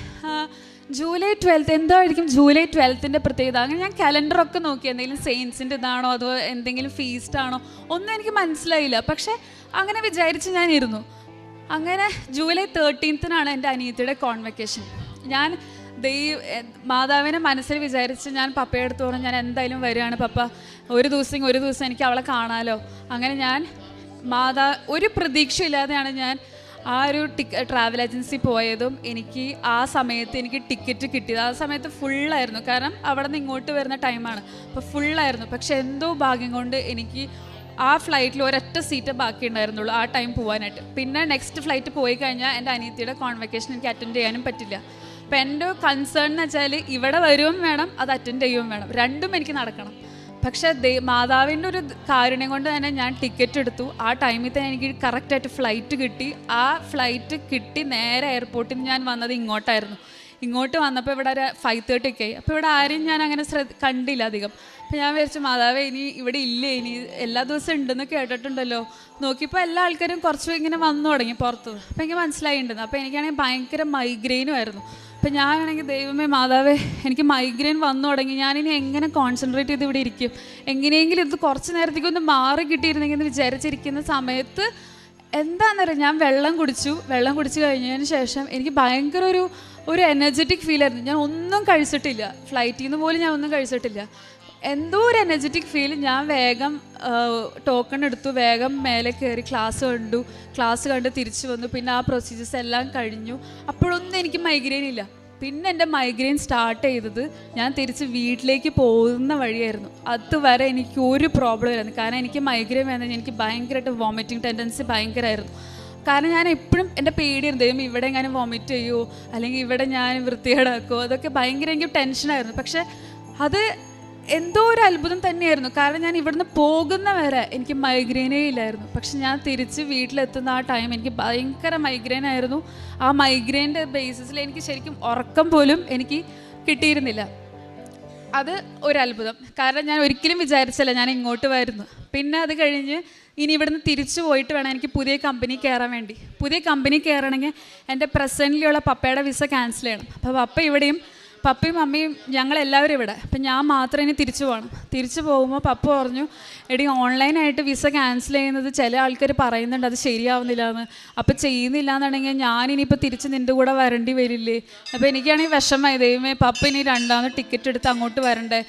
July 12 എന്തായിരിക്കും July 12 പ്രത്യേകത, അങ്ങനെ ഞാൻ കലണ്ടറൊക്കെ നോക്കി എന്തെങ്കിലും സെയിൻസിൻ്റെ ഇതാണോ അതോ എന്തെങ്കിലും ഫീസ്റ്റാണോ ഒന്നും എനിക്ക് മനസ്സിലായില്ല. പക്ഷേ അങ്ങനെ വിചാരിച്ച് ഞാൻ ഇരുന്നു. അങ്ങനെ July 13 എൻ്റെ അനിയത്തിയുടെ കോൺവെക്കേഷൻ. ഞാൻ മാതാവിനെ മനസ്സിൽ വിചാരിച്ച് ഞാൻ പപ്പയുടെ അടുത്ത് പറഞ്ഞു ഞാൻ എന്തായാലും വരികയാണ് പപ്പ, ഒരു ദിവസം എനിക്ക് അവളെ കാണാമല്ലോ. അങ്ങനെ ഞാൻ ഒരു പ്രതീക്ഷയില്ലാതെയാണ് ഞാൻ ആ ഒരു ട്രാവൽ ഏജൻസി പോയതും എനിക്ക് ആ സമയത്ത് എനിക്ക് ടിക്കറ്റ് കിട്ടിയത്. ആ സമയത്ത് ഫുള്ളായിരുന്നു, കാരണം അവിടെ നിന്ന് ഇങ്ങോട്ട് വരുന്ന ടൈമാണ്, അപ്പോൾ ഫുള്ളായിരുന്നു. പക്ഷെ എന്തോ ഭാഗ്യം കൊണ്ട് എനിക്ക് ആ ഫ്ലൈറ്റിൽ ഒരൊറ്റ സീറ്റ് ബാക്കി ഉണ്ടായിരുന്നുള്ളൂ ആ ടൈം പോകാനായിട്ട്. പിന്നെ നെക്സ്റ്റ് ഫ്ലൈറ്റ് പോയി കഴിഞ്ഞാൽ എൻ്റെ അനിയത്തിയുടെ കോൺവെക്കേഷൻ എനിക്ക് അറ്റൻഡ് ചെയ്യാനും പറ്റില്ല. അപ്പോൾ എൻ്റെ കൺസേൺ എന്ന് വെച്ചാൽ ഇവിടെ വരുകയും വേണം, അത് അറ്റൻഡ് ചെയ്യുകയും വേണം, രണ്ടും എനിക്ക് നടക്കണം. പക്ഷേ മാതാവിൻ്റെ ഒരു കാരുണ്യം കൊണ്ട് തന്നെ ഞാൻ ടിക്കറ്റ് എടുത്തു. ആ ടൈമിൽ തന്നെ എനിക്ക് കറക്റ്റായിട്ട് ഫ്ലൈറ്റ് കിട്ടി. ആ ഫ്ലൈറ്റ് കിട്ടി നേരെ എയർപോർട്ടിൽ നിന്ന് ഞാൻ വന്നത് ഇങ്ങോട്ടായിരുന്നു. ഇങ്ങോട്ട് വന്നപ്പോൾ ഇവിടെ ഒരു 5:30 ആയി. അപ്പോൾ ഇവിടെ ആരും ഞാൻ അങ്ങനെ കണ്ടില്ല അധികം. അപ്പോൾ ഞാൻ വിചാരിച്ചു മാതാവേ ഇനി ഇവിടെ ഇല്ലേ, ഇനി എല്ലാ ദിവസവും ഉണ്ടെന്ന് കേട്ടിട്ടുണ്ടല്ലോ. നോക്കിയപ്പോൾ എല്ലാ ആൾക്കാരും കുറച്ചും ഇങ്ങനെ വന്നു തുടങ്ങി പുറത്ത്. അപ്പോൾ എനിക്ക് മനസ്സിലായിട്ടുണ്ടെന്ന്. അപ്പോൾ എനിക്കാണെങ്കിൽ ഭയങ്കര മൈഗ്രെയിനും ആയിരുന്നു. അപ്പം ഞാനാണെങ്കിൽ ദൈവമേ മാതാവേ എനിക്ക് മൈഗ്രെയിൻ വന്നു തുടങ്ങി, ഞാനിനി എങ്ങനെ കോൺസെൻട്രേറ്റ് ചെയ്ത് ഇവിടെ ഇരിക്കും, എങ്ങനെയെങ്കിലും ഇത് കുറച്ച് നേരത്തേക്ക് ഒന്ന് മാറി കിട്ടിയിരുന്നെങ്കിൽ എന്ന് വിചാരിച്ചിരിക്കുന്ന സമയത്ത് എന്താണെന്നറിയാം ഞാൻ വെള്ളം കുടിച്ചു കഴിഞ്ഞതിന് ശേഷം എനിക്ക് ഭയങ്കര ഒരു എനർജറ്റിക് ഫീലായിരുന്നു. ഞാൻ ഒന്നും കഴിച്ചിട്ടില്ല, ഫ്ലൈറ്റിൽ നിന്ന് പോലും ഞാൻ ഒന്നും കഴിച്ചിട്ടില്ല. എന്തോ ഒരു എനർജറ്റിക് ഫീൽ. ഞാൻ വേഗം ടോക്കൺ എടുത്തു, വേഗം മേലെ കയറി ക്ലാസ് കണ്ട് തിരിച്ചു വന്നു. പിന്നെ ആ പ്രൊസീജിയേഴ്സ് എല്ലാം കഴിഞ്ഞു. അപ്പോഴൊന്നും എനിക്ക് മൈഗ്രെയിൻ ഇല്ല. പിന്നെ എൻ്റെ മൈഗ്രെയിൻ സ്റ്റാർട്ട് ചെയ്തത് ഞാൻ തിരിച്ച് വീട്ടിലേക്ക് പോകുന്ന വഴിയായിരുന്നു. അതുവരെ എനിക്ക് ഒരു പ്രോബ്ലം ഇല്ലായിരുന്നു. കാരണം എനിക്ക് മൈഗ്രെയിൻ വന്നത് എനിക്ക് ഭയങ്കരമായിട്ട് വോമിറ്റിംഗ് ടെൻഡൻസി ഭയങ്കരമായിരുന്നു. കാരണം ഞാൻ എപ്പോഴും എൻ്റെ പേടിയായിരുന്നു, ദൈവം ഇവിടെ എങ്ങാനും വോമിറ്റ് ചെയ്യുമോ അല്ലെങ്കിൽ ഇവിടെ ഞാൻ വൃത്തികേടാക്കുമോ, അതൊക്കെ ഭയങ്കര എനിക്ക് ടെൻഷനായിരുന്നു. പക്ഷേ അത് എന്തോ ഒരു അത്ഭുതം തന്നെയായിരുന്നു. കാരണം ഞാൻ ഇവിടുന്ന് പോകുന്ന വരെ എനിക്ക് മൈഗ്രെയിനേ ഇല്ലായിരുന്നു. പക്ഷെ ഞാൻ തിരിച്ച് വീട്ടിലെത്തുന്ന ആ ടൈം എനിക്ക് ഭയങ്കര മൈഗ്രെയിൻ ആയിരുന്നു. ആ മൈഗ്രെയിൻ്റെ ബേസിസിൽ എനിക്ക് ശരിക്കും ഉറക്കം പോലും എനിക്ക് കിട്ടിയിരുന്നില്ല. അത് ഒരു അത്ഭുതം. കാരണം ഞാൻ ഒരിക്കലും വിചാരിച്ചില്ല ഞാൻ ഇങ്ങോട്ട് വരുന്നു. പിന്നെ അത് കഴിഞ്ഞ് ഇനി ഇവിടുന്ന് തിരിച്ചു പോയിട്ട് വേണം എനിക്ക് പുതിയ കമ്പനി കയറാൻ വേണ്ടി. പുതിയ കമ്പനി കയറണമെങ്കിൽ എൻ്റെ പ്രസൻറ്റിലുള്ള പപ്പയുടെ വിസ ക്യാൻസൽ ചെയ്യണം. അപ്പോൾ പപ്പ ഇവിടെയും പപ്പയും അമ്മയും ഞങ്ങളെല്ലാവരും ഇവിടെ. അപ്പം ഞാൻ മാത്രം ഇനി തിരിച്ചു പോകണം. തിരിച്ചു പോകുമ്പോൾ പപ്പ പറഞ്ഞു എടി ഓൺലൈനായിട്ട് വിസ ക്യാൻസൽ ചെയ്യുന്നത് ചില ആൾക്കാർ പറയുന്നുണ്ട് അത് ശരിയാവുന്നില്ല എന്ന്. അപ്പോൾ ചെയ്യുന്നില്ല എന്നുണ്ടെങ്കിൽ ഞാനിനിയിപ്പോൾ തിരിച്ച് നിൻ്റെ കൂടെ വരേണ്ടി വരില്ലേ. അപ്പോൾ എനിക്കാണെങ്കിൽ വിഷമമായി, ദൈവമേ പപ്പ ഇനി രണ്ടാമത് ടിക്കറ്റ് എടുത്ത് അങ്ങോട്ട് വരണ്ടേ,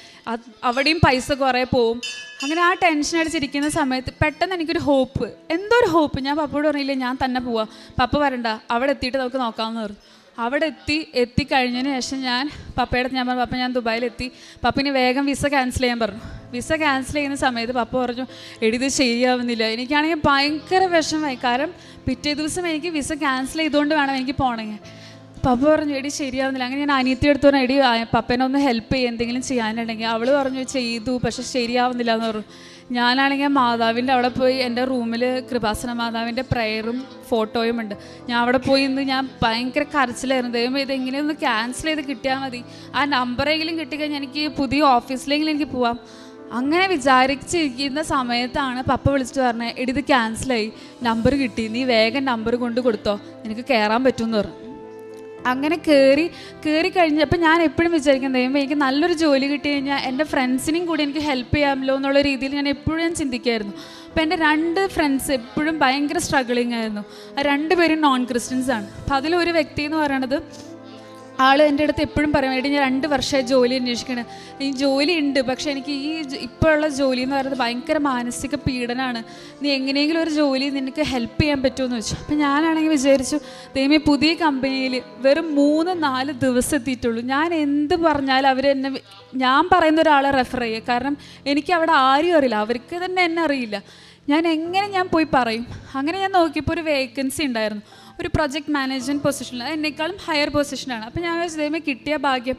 അവിടെയും പൈസ കുറേ പോവും. അങ്ങനെ ആ ടെൻഷൻ അടിച്ചിരിക്കുന്ന സമയത്ത് പെട്ടെന്ന് എനിക്കൊരു ഹോപ്പ്, എന്തോ ഒരു ഹോപ്പ്. ഞാൻ പപ്പയോട് പറഞ്ഞില്ലേ ഞാൻ തന്നെ പോവാം, പപ്പ വരണ്ട, അവിടെ എത്തിയിട്ട് നമുക്ക് നോക്കാമെന്ന് പറഞ്ഞു. അവിടെ എത്തിക്കഴിഞ്ഞതിന് ശേഷം ഞാൻ പപ്പയുടെ ഞാൻ പറഞ്ഞു, പപ്പ ഞാൻ ദുബായിലെത്തി, പപ്പിന് വേഗം വിസ ക്യാൻസൽ ചെയ്യാൻ പറഞ്ഞു. വിസ ക്യാൻസൽ ചെയ്യുന്ന സമയത്ത് പപ്പ പറഞ്ഞു എടി ഇത് ശരിയാവുന്നില്ല. എനിക്കാണെങ്കിൽ ഭയങ്കര വിഷമമായി, കാരണം പിറ്റേ ദിവസം എനിക്ക് വിസ ക്യാൻസൽ ചെയ്തുകൊണ്ട് വേണം എനിക്ക് പോകണമെങ്കിൽ. പപ്പ പറഞ്ഞു എടി ശരിയാവുന്നില്ല. അങ്ങനെ ഞാൻ അനിയത്തി എടുത്തു പറഞ്ഞു എടി പപ്പേനെ ഒന്ന് ഹെൽപ്പ് ചെയ്യുക, എന്തെങ്കിലും ചെയ്യാനുണ്ടെങ്കിൽ. അവൾ പറഞ്ഞു ചെയ്തു, പക്ഷെ ശരിയാവുന്നില്ല എന്ന് പറഞ്ഞു. ഞാനാണെങ്കിൽ മാതാവിൻ്റെ അവിടെ പോയി, എൻ്റെ റൂമിൽ കൃപാസന മാതാവിൻ്റെ പ്രയറും ഫോട്ടോയും ഉണ്ട്. ഞാൻ അവിടെ പോയി ഇന്ന് ഞാൻ ഭയങ്കര കരച്ചിലായിരുന്നു. ദൈവം ഇതെങ്ങനെയൊന്ന് ക്യാൻസൽ ചെയ്ത് കിട്ടിയാൽ മതി, ആ നമ്പറെങ്കിലും കിട്ടിക്കഴിഞ്ഞാൽ എനിക്ക് പുതിയ ഓഫീസിലെങ്കിലും എനിക്ക് പോവാം. അങ്ങനെ വിചാരിച്ചിരിക്കുന്ന സമയത്താണ് പപ്പ വിളിച്ചിട്ട് പറഞ്ഞത് എടി ഇത് ക്യാൻസലായി, നമ്പർ കിട്ടി, നീ വേഗം നമ്പർ കൊണ്ട് കൊടുത്തോ, നിനക്ക് കയറാൻ പറ്റുമെന്ന് പറഞ്ഞു. അങ്ങനെ കയറി കഴിഞ്ഞപ്പോൾ ഞാൻ എപ്പോഴും വിചാരിക്കുന്നത് ദൈവം എനിക്ക് നല്ലൊരു ജോലി കിട്ടി കഴിഞ്ഞാൽ എൻ്റെ ഫ്രണ്ട്സിനെയും കൂടി എനിക്ക് ഹെൽപ്പ് ചെയ്യാമല്ലോ എന്നുള്ള രീതിയിൽ ഞാൻ എപ്പോഴും ചിന്തിക്കുമായിരുന്നു. അപ്പോൾ എൻ്റെ 2 ഫ്രണ്ട്സ് എപ്പോഴും ഭയങ്കര സ്ട്രഗിളിങ് ആയിരുന്നു. ആ 2 പേരും നോൺ ക്രിസ്ത്യൻസാണ്. അപ്പോൾ അതിലൊരു വ്യക്തി എന്ന് പറയണത് ആൾ എൻ്റെ അടുത്ത് എപ്പോഴും പറയും എടി ഞാൻ 2 വർഷമായി ജോലി അന്വേഷിക്കണം, ഈ ജോലി ഉണ്ട് പക്ഷേ എനിക്ക് ഈ ഇപ്പോഴുള്ള ജോലി എന്ന് പറയുന്നത് ഭയങ്കര മാനസിക പീഡനമാണ്, നീ എങ്ങനെയെങ്കിലും ഒരു ജോലി നിനക്ക് ഹെൽപ്പ് ചെയ്യാൻ പറ്റുമെന്ന് വെച്ചു. അപ്പം ഞാനാണെങ്കിൽ വിചാരിച്ചു ദൈവമേ പുതിയ കമ്പനിയിൽ വെറും 3-4 ദിവസം എത്തിയിട്ടുള്ളൂ, ഞാൻ എന്ത് പറഞ്ഞാലും അവരെന്നെ ഞാൻ പറയുന്ന ഒരാളെ റെഫർ ചെയ്യുക, കാരണം എനിക്ക് അവിടെ ആരും അറിയില്ല, അവർക്ക് തന്നെ എന്നെ അറിയില്ല, ഞാൻ പോയി പറയും. അങ്ങനെ ഞാൻ നോക്കിയപ്പോൾ ഒരു വേക്കൻസി ഉണ്ടായിരുന്നു, ഒരു പ്രൊജക്ട് മാനേജ്മെൻറ്റ് പൊസിഷനിൽ, എന്നെക്കാളും ഹയർ പൊസിഷനാണ്. അപ്പോൾ ഞാൻ വിചാരിച്ചു ദൈവമേ കിട്ടിയ ഭാഗ്യം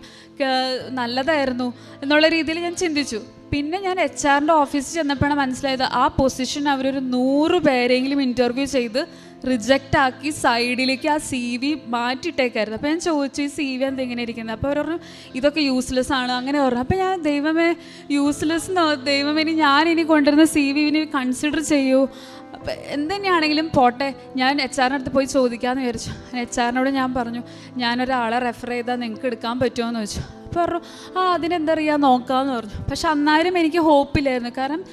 നല്ലതായിരുന്നു എന്നുള്ള രീതിയിൽ ഞാൻ ചിന്തിച്ചു. പിന്നെ ഞാൻ HR ഓഫീസിൽ ചെന്നപ്പോഴാണ് മനസ്സിലായത് ആ പൊസിഷൻ അവരൊരു 100 പേരെങ്കിലും ഇൻ്റർവ്യൂ ചെയ്ത് റിജക്റ്റ് ആക്കി സൈഡിലേക്ക് ആ CV മാറ്റിയിട്ടേക്കായിരുന്നു. അപ്പോൾ ഞാൻ ചോദിച്ചു ഈ CV എന്തെങ്ങനെ ഇരിക്കുന്നത്, അപ്പോൾ അവർ പറഞ്ഞു ഇതൊക്കെ യൂസ്ലെസ് ആണ് അങ്ങനെ പറഞ്ഞു. അപ്പോൾ ഞാൻ ദൈവമേ യൂസ്ലെസ് ദൈവമേ ഞാനിനി കൊണ്ടുവരുന്ന CV കൺസിഡർ ചെയ്യൂ, അപ്പം എന്തുതന്നെയാണെങ്കിലും പോട്ടെ, ഞാൻ HR അടുത്ത് പോയി ചോദിക്കാമെന്ന് വിചാരിച്ചു. HR ഞാൻ പറഞ്ഞു ഞാനൊരാളെ റെഫർ ചെയ്താൽ നിങ്ങൾക്ക് എടുക്കാൻ പറ്റുമോ എന്ന് ചോദിച്ചു. അപ്പോൾ പറഞ്ഞു അതിനെന്താ അറിയാം നോക്കാമെന്ന് പറഞ്ഞു. പക്ഷെ അന്നേരം എനിക്ക് ഹോപ്പില്ലായിരുന്നു, കാരണം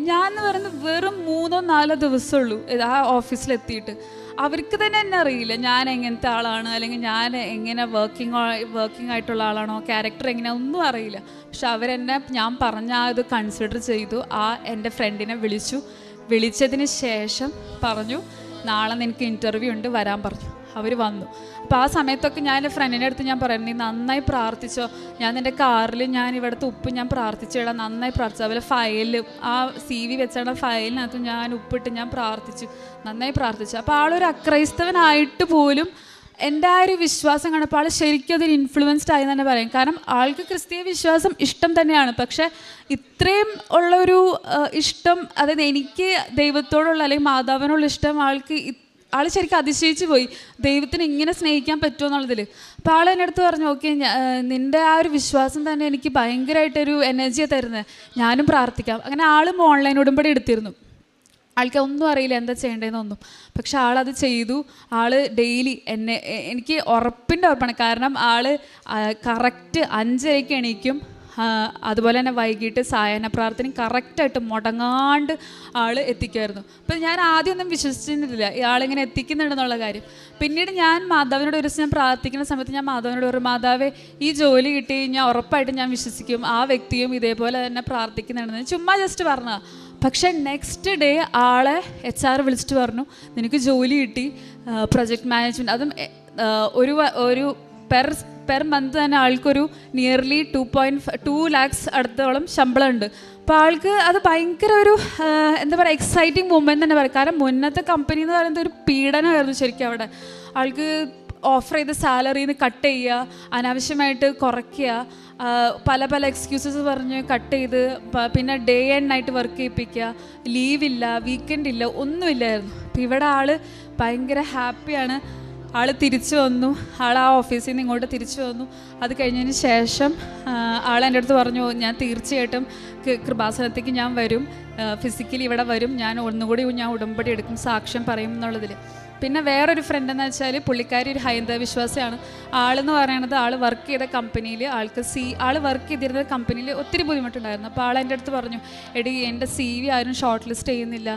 ഞാൻ എന്ന് പറയുന്നത് വെറും 3-4 ദിവസമുള്ളൂ ആ ഓഫീസിലെത്തിയിട്ട്. അവർക്ക് തന്നെ എന്നെ അറിയില്ല ഞാൻ എങ്ങനത്തെ ആളാണ്, അല്ലെങ്കിൽ ഞാൻ എങ്ങനെ വർക്കിംഗ് ആയിട്ടുള്ള ആളാണോ, ക്യാരക്ടർ എങ്ങനെയാ ഒന്നും അറിയില്ല. പക്ഷെ അവരെന്നെ ഞാൻ പറഞ്ഞ ഇത് കൺസിഡർ ചെയ്തു. എൻ്റെ ഫ്രണ്ടിനെ വിളിച്ചതിന് ശേഷം പറഞ്ഞു നാളെ നിനക്ക് ഇൻ്റർവ്യൂ ഉണ്ട് വരാൻ പറഞ്ഞു. അവർ വന്നു. അപ്പോൾ ആ സമയത്തൊക്കെ ഞാൻ എൻ്റെ ഫ്രണ്ടിൻ്റെ അടുത്ത് ഞാൻ പറയുന്നത് നീ നന്നായി പ്രാർത്ഥിച്ചോ, ഞാൻ എൻ്റെ കാറിൽ ഞാൻ ഇവിടുത്തെ ഉപ്പ് ഞാൻ പ്രാർത്ഥിച്ചിടാം, നന്നായി പ്രാർത്ഥിച്ചു. അതുപോലെ ഫയലിൽ ആ CV വെച്ചാണ് ഫയലിനകത്ത് ഞാൻ ഉപ്പിട്ട് ഞാൻ പ്രാർത്ഥിച്ചു, നന്നായി പ്രാർത്ഥിച്ചു. അപ്പോൾ ആളൊരു അക്രൈസ്തവനായിട്ട് പോലും എൻ്റെ ആ ഒരു വിശ്വാസം കണ്ടപ്പോൾ ആൾ ശരിക്കും അതൊരു ഇൻഫ്ലുവൻസ്ഡ് ആയി തന്നെ പറയും. കാരണം ആൾക്ക് ക്രിസ്തീയ വിശ്വാസം ഇഷ്ടം തന്നെയാണ്, പക്ഷേ ഇത്രയും ഉള്ളൊരു ഇഷ്ടം, അതായത് എനിക്ക് ദൈവത്തോടുള്ള അല്ലെങ്കിൽ മാതാവിനുള്ള ഇഷ്ടം ആൾ ശരിക്കും അതിശയിച്ചു പോയി, ദൈവത്തിന് ഇങ്ങനെ സ്നേഹിക്കാൻ പറ്റുമോ എന്നുള്ളതിൽ. അപ്പോൾ ആൾ എൻ്റെ അടുത്ത് പറഞ്ഞു ഓക്കെ നിൻ്റെ ആ ഒരു വിശ്വാസം തന്നെ എനിക്ക് ഭയങ്കരമായിട്ടൊരു എനർജിയെ തരുന്നത്, ഞാനും പ്രാർത്ഥിക്കാം. അങ്ങനെ ആളും ഓൺലൈൻ ഉടമ്പടി എടുത്തിരുന്നു. ആൾക്ക് ഒന്നും അറിയില്ല എന്താ ചെയ്യേണ്ടതെന്നൊന്നും, പക്ഷെ ആളത് ചെയ്തു. ആൾ ഡെയിലി എനിക്ക് ഉറപ്പാണ്, കാരണം ആൾ കറക്റ്റ് 5:00 എണീക്കും, അതുപോലെ തന്നെ വൈകിട്ട് സായാഹ്ന പ്രാർത്ഥനയും കറക്റ്റായിട്ട് മുടങ്ങാണ്ട് ആൾ എത്തിക്കുമായിരുന്നു. അപ്പം ഞാൻ ആദ്യമൊന്നും വിശ്വസിച്ചിരുന്നില്ല ആളിങ്ങനെ എത്തിക്കുന്നുണ്ടെന്നുള്ള കാര്യം. പിന്നീട് ഞാൻ മാതാവിനോട് ഒരു ദിവസം ഞാൻ പ്രാർത്ഥിക്കുന്ന സമയത്ത് ഞാൻ മാതാവിനോട് പറയും മാതാവേ ഈ ജോലി കിട്ടി കഴിഞ്ഞാൽ ഉറപ്പായിട്ടും ഞാൻ വിശ്വസിക്കും ആ വ്യക്തിയും ഇതേപോലെ തന്നെ പ്രാർത്ഥിക്കുന്നുണ്ടെന്ന് ചുമ്മാ ജസ്റ്റ് പറഞ്ഞതാണ്. പക്ഷേ നെക്സ്റ്റ് ഡേ ആളെ HR വിളിച്ചിട്ട് പറഞ്ഞു നിനക്ക് ജോലി കിട്ടി, പ്രൊജക്ട് മാനേജ്മെൻറ്റ്, അതും ഒരു പെർ മന്ത് തന്നെ ആൾക്കൊരു നിയർലി 2 lakhs അടുത്തോളം ശമ്പളം ഉണ്ട്. അപ്പോൾ ആൾക്ക് അത് ഭയങ്കര ഒരു എന്താ പറയുക എക്സൈറ്റിംഗ് മൂമെൻറ്റ് തന്നെ പറയും. കാരണം മുന്നത്തെ കമ്പനി എന്ന് പറയുന്നത് ഒരു പീഡനമായിരുന്നു ശരിക്കും. അവിടെ ആൾക്ക് ഓഫർ ചെയ്ത സാലറിന്ന് കട്ട് ചെയ്യുക, അനാവശ്യമായിട്ട് കുറയ്ക്കുക, പല എക്സ്ക്യൂസസ് പറഞ്ഞ് കട്ട് ചെയ്ത്, പിന്നെ ഡേ ആൻഡ് നൈറ്റ് വർക്ക് ചെയ്യിപ്പിക്കുക, ലീവില്ല, വീക്കെൻഡ് ഇല്ല, ഒന്നുമില്ലായിരുന്നു. അപ്പോൾ ഇവിടെ ആൾ ഭയങ്കര ഹാപ്പിയാണ്. ആൾ തിരിച്ചു വന്നു, ആൾ ആ ഓഫീസിൽ നിന്ന് ഇങ്ങോട്ട് തിരിച്ചു വന്നു. അത് കഴിഞ്ഞതിന് ശേഷം ആൾ എൻ്റെ അടുത്ത് പറഞ്ഞു ഞാൻ തീർച്ചയായിട്ടും കൃപാസനത്തേക്ക് ഞാൻ വരും, ഫിസിക്കലി ഇവിടെ വരും, ഞാൻ ഒന്നുകൂടി ഞാൻ ഉടമ്പടി എടുക്കും, സാക്ഷ്യം പറയും എന്നുള്ളതിൽ. പിന്നെ വേറൊരു ഫ്രണ്ട് എന്ന് വെച്ചാൽ പുള്ളിക്കാരി ഒരു ഹൈന്ദവ വിശ്വാസിയാണ്. ആളെന്ന് പറയണത് ആൾ വർക്ക് ചെയ്ത കമ്പനിയിൽ ആൾ വർക്ക് ചെയ്തിരുന്ന കമ്പനിയിൽ ഒത്തിരി ബുദ്ധിമുട്ടുണ്ടായിരുന്നു. അപ്പോൾ ആൾ എൻ്റെ അടുത്ത് പറഞ്ഞു, എടി എൻ്റെ CV ആരും ഷോർട്ട് ലിസ്റ്റ് ചെയ്യുന്നില്ല,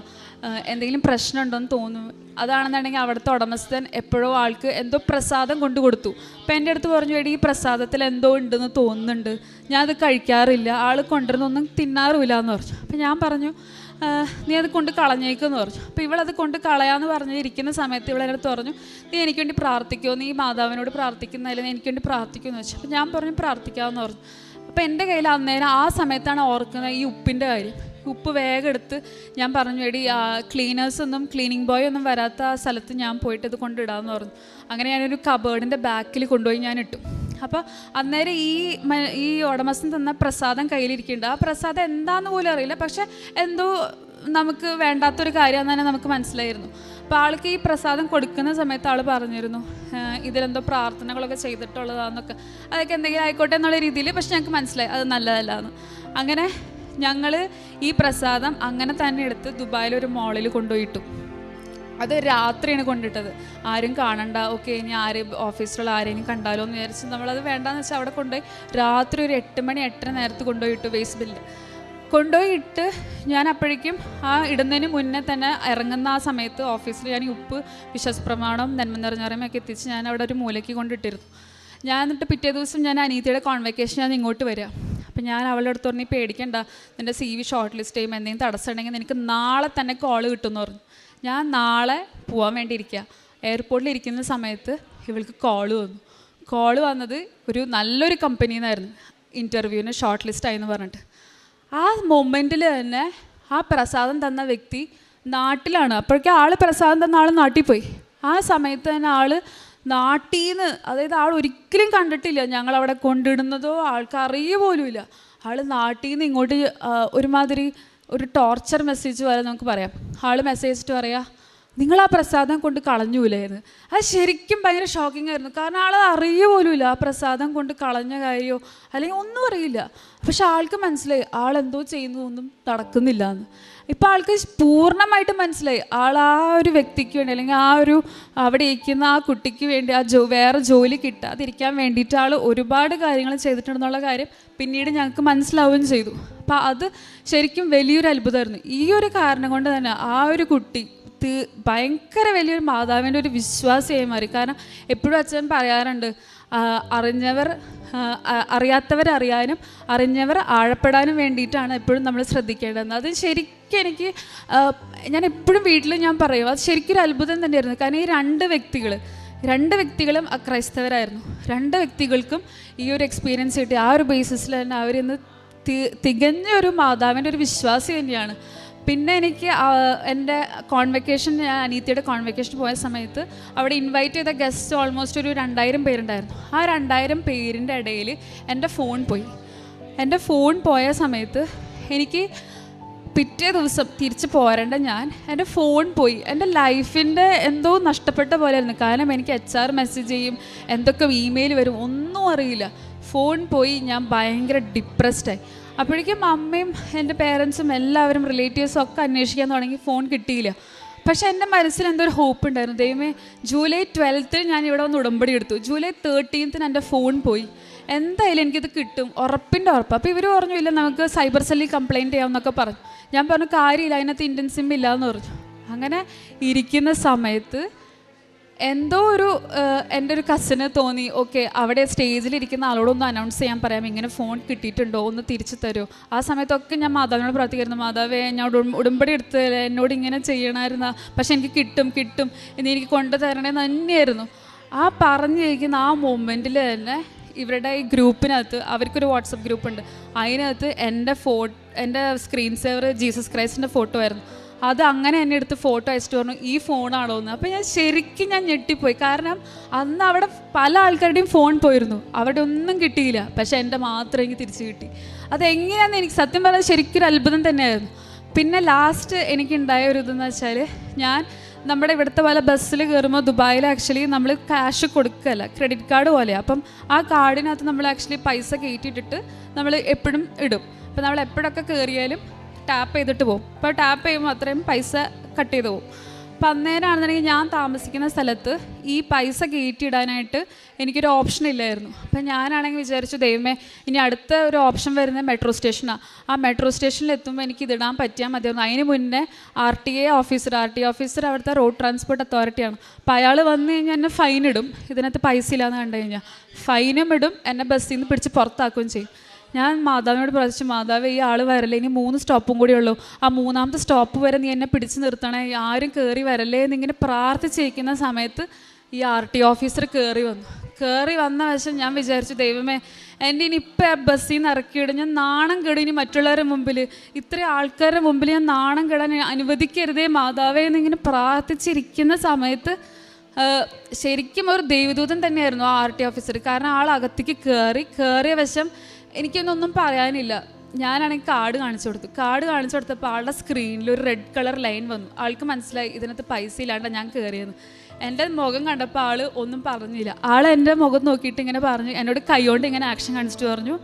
എന്തെങ്കിലും പ്രശ്നമുണ്ടോയെന്ന് തോന്നുന്നു. അതാണെന്നുണ്ടെങ്കിൽ അവിടുത്തെ ഉടമസ്ഥൻ എപ്പോഴോ ആൾക്ക് എന്തോ പ്രസാദം കൊണ്ടു കൊടുത്തു. അപ്പോൾ എൻ്റെ അടുത്ത് പറഞ്ഞു, എടി ഈ പ്രസാദത്തിൽ എന്തോ ഉണ്ടെന്ന് തോന്നുന്നുണ്ട്, ഞാനത് കഴിക്കാറില്ല, ആൾ കൊണ്ടുവരുന്നൊന്നും തിന്നാറുമില്ല എന്ന് പറഞ്ഞു. അപ്പോൾ ഞാൻ പറഞ്ഞു, നീ അത് കൊണ്ട് കളഞ്ഞേക്കെന്ന് പറഞ്ഞു. അപ്പോൾ ഇവളത് കൊണ്ട് കളയാമെന്ന് പറഞ്ഞിരിക്കുന്ന സമയത്ത് ഇവളെടുത്ത് പറഞ്ഞു, നീ എനിക്ക് വേണ്ടി പ്രാർത്ഥിക്കുമോ, നീ മാതാവിനോട് പ്രാർത്ഥിക്കുന്നതിൽ നീ എനിക്ക് വേണ്ടി പ്രാർത്ഥിക്കുമെന്ന് വെച്ചു. അപ്പോൾ ഞാൻ പറഞ്ഞു പ്രാർത്ഥിക്കാമെന്ന് പറഞ്ഞു. അപ്പോൾ എൻ്റെ കയ്യിൽ അന്നേരം ആ സമയത്താണ് ഓർക്കുന്നത് ഈ ഉപ്പിൻ്റെ കാര്യം. ഉപ്പ് വേഗം എടുത്ത് ഞാൻ പറഞ്ഞു, എടി ക്ലീനിങ് ബോയ് ഒന്നും വരാത്ത ആ സ്ഥലത്ത് ഞാൻ പോയിട്ട് ഇത് കൊണ്ടിടാമെന്ന് പറഞ്ഞു. അങ്ങനെ ഞാനൊരു കബേർഡിൻ്റെ ബാക്കിൽ കൊണ്ടുപോയി ഞാൻ ഇട്ടു. അപ്പോൾ അന്നേരം ഈ ഉടമസ്ഥൻ തന്ന പ്രസാദം കയ്യിലിരിക്കുന്നുണ്ട്. ആ പ്രസാദം എന്താണെന്ന് പോലും അറിയില്ല, പക്ഷെ എന്തോ നമുക്ക് വേണ്ടാത്തൊരു കാര്യമാണെന്ന് തന്നെ നമുക്ക് മനസ്സിലായിരുന്നു. അപ്പോൾ ആൾക്ക് ഈ പ്രസാദം കൊടുക്കുന്ന സമയത്ത് ആൾ പറഞ്ഞിരുന്നു, ഇതിലെന്തോ പ്രാർത്ഥനകളൊക്കെ ചെയ്തിട്ടുള്ളതാണെന്നൊക്കെ. അതൊക്കെ എന്തെങ്കിലും ആയിക്കോട്ടെ എന്നുള്ള രീതിയിൽ, പക്ഷെ ഞങ്ങൾക്ക് മനസ്സിലായി അത് നല്ലതല്ല എന്ന്. അങ്ങനെ ഞങ്ങൾ ഈ പ്രസാദം അങ്ങനെ തന്നെ എടുത്ത് ദുബായിലൊരു മോളിൽ കൊണ്ടുപോയിട്ടു. അത് രാത്രിയാണ് കൊണ്ടിട്ടത്, ആരും കാണണ്ട, ഓക്കെ ഇനി ഓഫീസിലുള്ള ആരെയും കണ്ടാലോ എന്ന് വിചാരിച്ച് നമ്മളത് വേണ്ടാന്ന് വെച്ചാൽ അവിടെ കൊണ്ടുപോയി രാത്രി ഒരു 8 മണി 8:30 നേരത്ത് കൊണ്ടുപോയിട്ടു. വേസ്റ്റ് ബില്ല് കൊണ്ടുപോയിട്ട് ഞാൻ അപ്പോഴേക്കും ആ ഇടുന്നതിന് മുന്നേ തന്നെ ഇറങ്ങുന്ന ആ സമയത്ത് ഓഫീസിൽ ഞാൻ ഈ ഉപ്പ്, വിശ്വാസപ്രമാണം, നന്മ നിറഞ്ഞറിയുമൊക്കെ എത്തിച്ച് ഞാൻ അവിടെ ഒരു മൂലയ്ക്ക് കൊണ്ടിട്ടിരുന്നു. ഞാൻ എന്നിട്ട് പിറ്റേ ദിവസം ഞാൻ അനീതിയുടെ കോൺവെക്കേഷൻ ഞാൻ ഇങ്ങോട്ട് വരിക. അപ്പം ഞാൻ അവളുടെ അടുത്ത് പറഞ്ഞു, പേടിക്കണ്ട, നിൻ്റെ CV ഷോർട്ട് ലിസ്റ്റ് ചെയ്യുമ്പോൾ എന്തെങ്കിലും തടസ്സം ഉണ്ടെങ്കിൽ നിനക്ക് നാളെ തന്നെ കോൾ കിട്ടുമെന്ന് പറഞ്ഞു. ഞാൻ നാളെ പോകാൻ വേണ്ടി ഇരിക്കുക. എയർപോർട്ടിൽ ഇരിക്കുന്ന സമയത്ത് ഇവൾക്ക് കോള് വന്നത് ഒരു നല്ലൊരു കമ്പനിയിൽ നിന്നായിരുന്നു, ഇൻ്റർവ്യൂവിന് ഷോർട്ട് ലിസ്റ്റ് ആയെന്ന് പറഞ്ഞിട്ട്. ആ മൊമെൻറ്റിൽ തന്നെ ആ പ്രസാദം തന്ന വ്യക്തി നാട്ടിലാണ്. അപ്പോഴേക്കും പ്രസാദം തന്ന ആൾ നാട്ടിൽ പോയി. ആ സമയത്ത് തന്നെ നാട്ടിൽ നിന്ന്, അതായത് ഒരിക്കലും കണ്ടിട്ടില്ല ഞങ്ങളവിടെ കൊണ്ടിടുന്നതോ ആൾക്ക് അറിയുക പോലുമില്ല. നാട്ടിൽ നിന്ന് ഇങ്ങോട്ട് ഒരുമാതിരി ഒരു ടോർച്ചർ മെസ്സേജ് പോലെ നമുക്ക് പറയാം. മെസ്സേജ് ഇട്ട് പറയാം, നിങ്ങൾ ആ പ്രസാദം കൊണ്ട് കളഞ്ഞൂലേന്ന്. അത് ശരിക്കും ഭയങ്കര ഷോക്കിംഗ് ആയിരുന്നു. കാരണം അറിയുക പോലുമില്ല ആ പ്രസാദം കൊണ്ട് കളഞ്ഞ കാര്യമോ അല്ലെങ്കിൽ ഒന്നും അറിയില്ല. പക്ഷെ ആൾക്ക് മനസ്സിലായി എന്തോ ചെയ്യുന്നതൊന്നും നടക്കുന്നില്ല എന്ന്. ഇപ്പം ആൾക്ക് പൂർണ്ണമായിട്ട് മനസ്സിലായി ആ ഒരു വ്യക്തിക്ക് വേണ്ടി അല്ലെങ്കിൽ അവിടെ ഇരിക്കുന്ന ആ കുട്ടിക്ക് വേണ്ടി വേറെ ജോലി കിട്ടാതിരിക്കാൻ വേണ്ടിയിട്ട് ഒരുപാട് കാര്യങ്ങൾ ചെയ്തിട്ടുണ്ടെന്നുള്ള കാര്യം പിന്നീട് ഞങ്ങൾക്ക് മനസ്സിലാവുകയും ചെയ്തു. അപ്പം അത് ശരിക്കും വലിയൊരു അത്ഭുതമായിരുന്നു. ഈ ഒരു കാരണം കൊണ്ട് തന്നെ ആ ഒരു കുട്ടി ഭയങ്കര വലിയൊരു മാതാവിൻ്റെ ഒരു വിശ്വാസിയായി മാറി. കാരണം എപ്പോഴും അച്ഛൻ പറയാറുണ്ട്, അറിയാത്തവർ അറിയാനും അറിഞ്ഞവർ ആഴപ്പെടാനും വേണ്ടിയിട്ടാണ് എപ്പോഴും നമ്മൾ ശ്രദ്ധിക്കേണ്ടത്. അത് ശരിക്കും ഞാൻ എപ്പോഴും വീട്ടിൽ ഞാൻ പറയും, അത് ശരിക്കും ഒരു അത്ഭുതം തന്നെയായിരുന്നു. കാരണം ഈ രണ്ട് വ്യക്തികളും ക്രൈസ്തവരായിരുന്നു. രണ്ട് വ്യക്തികൾക്കും ഈ ഒരു എക്സ്പീരിയൻസ് കിട്ടി. ആ ഒരു ബേസിസിൽ തന്നെ അവരിന്ന് തികഞ്ഞ ഒരു മാതാവിൻ്റെ ഒരു വിശ്വാസി തന്നെയാണ്. പിന്നെ എനിക്ക് എൻ്റെ ഞാൻ അനീതിയുടെ കോൺവെക്കേഷൻ പോയ സമയത്ത് അവിടെ ഇൻവൈറ്റ് ചെയ്ത ഗസ്റ്റ് ഓൾമോസ്റ്റ് ഒരു 2000 പേരുണ്ടായിരുന്നു. ആ 2000 പേരിൻ്റെ ഇടയിൽ എൻ്റെ ഫോൺ പോയ സമയത്ത് എനിക്ക് പിറ്റേ ദിവസം തിരിച്ച് പോരേണ്ട എൻ്റെ ഫോൺ പോയി. എൻ്റെ ലൈഫിൻ്റെ എന്തോ നഷ്ടപ്പെട്ട പോലെയായിരുന്നു. കാരണം എനിക്ക് HR മെസ്സേജ് ചെയ്യും, എന്തൊക്കെ ഇമെയിൽ വരും, ഒന്നും അറിയില്ല. ഫോൺ പോയി, ഞാൻ ഭയങ്കര ഡിപ്രസ്ഡായി. അപ്പോഴേക്കും അമ്മയും എൻ്റെ പേരൻസും എല്ലാവരും റിലേറ്റീവ്സും ഒക്കെ അന്വേഷിക്കാൻ തുടങ്ങി. ഫോൺ കിട്ടിയില്ല. പക്ഷേ എൻ്റെ മനസ്സിൽ എന്തോ ഒരു ഹോപ്പ് ഉണ്ടായിരുന്നു. ദൈവമേ, ജൂലൈ 12 ഞാൻ ഇവിടെ വന്ന് ഉടമ്പടി എടുത്തു, ജൂലൈ 13 എൻ്റെ ഫോൺ പോയി, എന്തായാലും എനിക്കിത് കിട്ടും, ഉറപ്പ്. അപ്പോൾ ഇവർ പറഞ്ഞു, ഇല്ല നമുക്ക് സൈബർ സെല്ലിൽ കംപ്ലയിൻറ്റ് ചെയ്യാമെന്നൊക്കെ പറഞ്ഞു. ഞാൻ പറഞ്ഞു കാര്യമില്ല, അതിനകത്ത് ഇന്ത്യൻ സിം ഇല്ല എന്ന് പറഞ്ഞു. അങ്ങനെ ഇരിക്കുന്ന സമയത്ത് എന്തോ എൻ്റെ ഒരു കസിന് തോന്നി, ഓക്കെ അവിടെ സ്റ്റേജിലിരിക്കുന്ന ആളോടൊന്ന് അനൗൺസ് ചെയ്യാൻ പറയാം, ഇങ്ങനെ ഫോൺ കിട്ടിയിട്ടുണ്ടോ, ഒന്ന് തിരിച്ചു തരുമോ. ആ സമയത്തൊക്കെ ഞാൻ മാതാവിനോട് പ്രാർത്ഥിക്കായിരുന്നു, മാതാവേ ഞാൻ ഉടമ്പടി എടുത്ത് എന്നോട് ഇങ്ങനെ ചെയ്യണമായിരുന്നു, പക്ഷെ എനിക്ക് കിട്ടും ഇനി എനിക്ക് കൊണ്ടുതരണേന്ന് തന്നെയായിരുന്നു. ആ പറഞ്ഞിരിക്കുന്ന ആ മൊമെൻറ്റിൽ തന്നെ ഇവരുടെ ഈ ഗ്രൂപ്പിനകത്ത്, അവർക്കൊരു വാട്സപ്പ് ഗ്രൂപ്പുണ്ട്, അതിനകത്ത് എൻ്റെ സ്ക്രീൻ സേവർ ജീസസ് ക്രൈസ്റ്റിൻ്റെ ഫോട്ടോ ആയിരുന്നു. അത് അങ്ങനെ എന്നെ എടുത്ത് ഫോട്ടോ അയച്ചിട്ട് പറഞ്ഞു, ഈ ഫോണാണോ എന്ന്. അപ്പോൾ ശരിക്കും ഞാൻ ഞെട്ടിപ്പോയി. കാരണം അന്ന് അവിടെ പല ആൾക്കാരുടെയും ഫോൺ പോയിരുന്നു, അവിടെ ഒന്നും കിട്ടിയില്ല, പക്ഷേ എൻ്റെ മാത്രം എനിക്ക് തിരിച്ചു കിട്ടി. അതെങ്ങനെയാണെന്ന് എനിക്ക് സത്യം പറഞ്ഞാൽ ശരിക്കും ഒരു അത്ഭുതം തന്നെയായിരുന്നു. പിന്നെ ലാസ്റ്റ് എനിക്കുണ്ടായ ഒരു ഇതെന്ന് വെച്ചാൽ, നമ്മുടെ ഇവിടുത്തെ പോലെ ബസ്സിൽ കയറുമ്പോൾ ദുബായിൽ ആക്ച്വലി നമ്മൾ ക്യാഷ് കൊടുക്കുകയല്ല, ക്രെഡിറ്റ് കാർഡ് പോലെയാണ്. അപ്പം ആ കാർഡിനകത്ത് നമ്മൾ ആക്ച്വലി പൈസ കയറ്റിയിട്ടിട്ട് നമ്മൾ എപ്പോഴും ഇടും. അപ്പോൾ നമ്മൾ എപ്പോഴൊക്കെ കയറിയാലും ടാപ്പ് ചെയ്തിട്ട് പോകും. അപ്പോൾ ടാപ്പ് ചെയ്യുമ്പോൾ അത്രയും പൈസ കട്ട് ചെയ്ത് പോകും. അപ്പം അന്നേരമാണെന്നുണ്ടെങ്കിൽ ഞാൻ താമസിക്കുന്ന സ്ഥലത്ത് ഈ പൈസ കയറ്റിയിടാനായിട്ട് എനിക്കൊരു ഓപ്ഷൻ ഇല്ലായിരുന്നു. അപ്പം ഞാനാണെങ്കിൽ വിചാരിച്ചു, ദൈവമേ, ഇനി അടുത്ത ഒരു ഓപ്ഷൻ വരുന്നത് മെട്രോ സ്റ്റേഷനാണ്. ആ മെട്രോ സ്റ്റേഷനിൽ എത്തുമ്പോൾ എനിക്ക് ഇതിടാൻ പറ്റിയാൽ മതിയായിരുന്നു. അതിന് മുന്നേ ആർ ടി ഓഫീസർ അവിടുത്തെ റോഡ് ട്രാൻസ്പോർട്ട് അതോറിറ്റിയാണ്. അപ്പോൾ അയാൾ വന്നു കഴിഞ്ഞാൽ എന്നെ ഫൈൻ ഇടും. ഇതിനകത്ത് പൈസ ഇല്ലയെന്ന് കണ്ടു കഴിഞ്ഞാൽ ഫൈനും ഇടും, എന്നെ ബസ്സിൽ നിന്ന് പിടിച്ച് പുറത്താക്കുകയും ചെയ്യും. ഞാൻ മാതാവിനോട് പ്രാർത്ഥിച്ചു, മാതാവ്, ഈ ആൾ വരല്ലേ, ഇനി 3 സ്റ്റോപ്പും കൂടി ഉള്ളൂ, ആ 3ാമത്തെ സ്റ്റോപ്പ് വരെ നീ എന്നെ പിടിച്ച് നിർത്തണേ, ആരും കയറി വരല്ലേ എന്നിങ്ങനെ പ്രാർത്ഥിച്ചിരിക്കുന്ന സമയത്ത് ഈ ആർ ടി ഓഫീസർ കയറി വന്ന വശം ഞാൻ വിചാരിച്ചു, ദൈവമേ, എൻ്റെ ഇനി ഇപ്പം ബസ്സിൽ നിന്ന് ഇറക്കിയിടും, ഞാൻ നാണം കെടും, ഇനി മറ്റുള്ളവരുടെ മുമ്പിൽ, ഇത്രയും ആൾക്കാരുടെ മുമ്പിൽ ഞാൻ നാണം കെടാൻ അനുവദിക്കരുതേ മാതാവേ എന്നിങ്ങനെ പ്രാർത്ഥിച്ചിരിക്കുന്ന സമയത്ത് ശരിക്കും ഒരു ദൈവദൂതൻ തന്നെയായിരുന്നു ആ ആർ ടി ഓഫീസർ. കാരണം ആൾ അകത്തേക്ക് കയറിയ വശം എനിക്കൊന്നും പറയാനില്ല. ഞാനാണെങ്കിൽ കാർഡ് കാണിച്ചു കൊടുത്തപ്പോൾ ആളുടെ സ്ക്രീനിൽ ഒരു റെഡ് കളർ ലൈൻ വന്നു. ആൾക്ക് മനസ്സിലായി ഇതിനകത്ത് പൈസ ഇല്ലാണ്ട് ഞാൻ കയറിയെന്ന്. എൻ്റെ മുഖം കണ്ടപ്പോൾ ആൾ ഒന്നും പറഞ്ഞില്ല. ആൾ എൻ്റെ മുഖം നോക്കിയിട്ട് ഇങ്ങനെ പറഞ്ഞു, എന്നോട് കൈകൊണ്ട് ഇങ്ങനെ ആക്ഷൻ കാണിച്ചിട്ട് പറഞ്ഞു,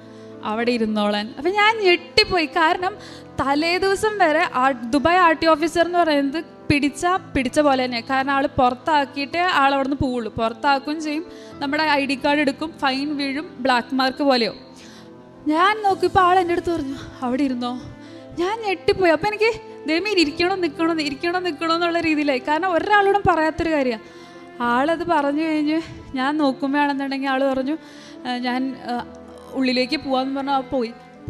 അവിടെ ഇരുന്നോളാൻ. അപ്പം ഞാൻ ഞെട്ടിപ്പോയി. കാരണം തലേ ദിവസം വരെ ദുബായ് ആർ ടി ഓഫീസർ എന്ന് പറയുന്നത് പിടിച്ച പോലെ തന്നെ. കാരണം ആൾ പുറത്താക്കിയിട്ടേ ആൾ അവിടെ നിന്ന് പോവുള്ളൂ. പുറത്താക്കുകയും ചെയ്യും, നമ്മുടെ ID കാർഡ് എടുക്കും, ഫൈൻ വീഴും, ബ്ലാക്ക് മാർക്ക് പോലെയോ. ഞാൻ നോക്കിയപ്പോൾ ആൾ എൻ്റെ അടുത്ത് പറഞ്ഞു, അവിടെ ഇരുന്നോ. ഞാൻ ഞെട്ടിപ്പോയി. അപ്പോൾ എനിക്ക് ദൈവമേ ഇരിക്കണോ എന്നുള്ള രീതിയിലായി. കാരണം ഒരാളോടും പറയാത്തൊരു കാര്യമാണ്. ആളത് പറഞ്ഞു കഴിഞ്ഞ് ഞാൻ നോക്കുമ്പോഴാണെന്നുണ്ടെങ്കിൽ ആൾ പറഞ്ഞു, ഞാൻ ഉള്ളിലേക്ക് പോകാമെന്ന് പറഞ്ഞാൽ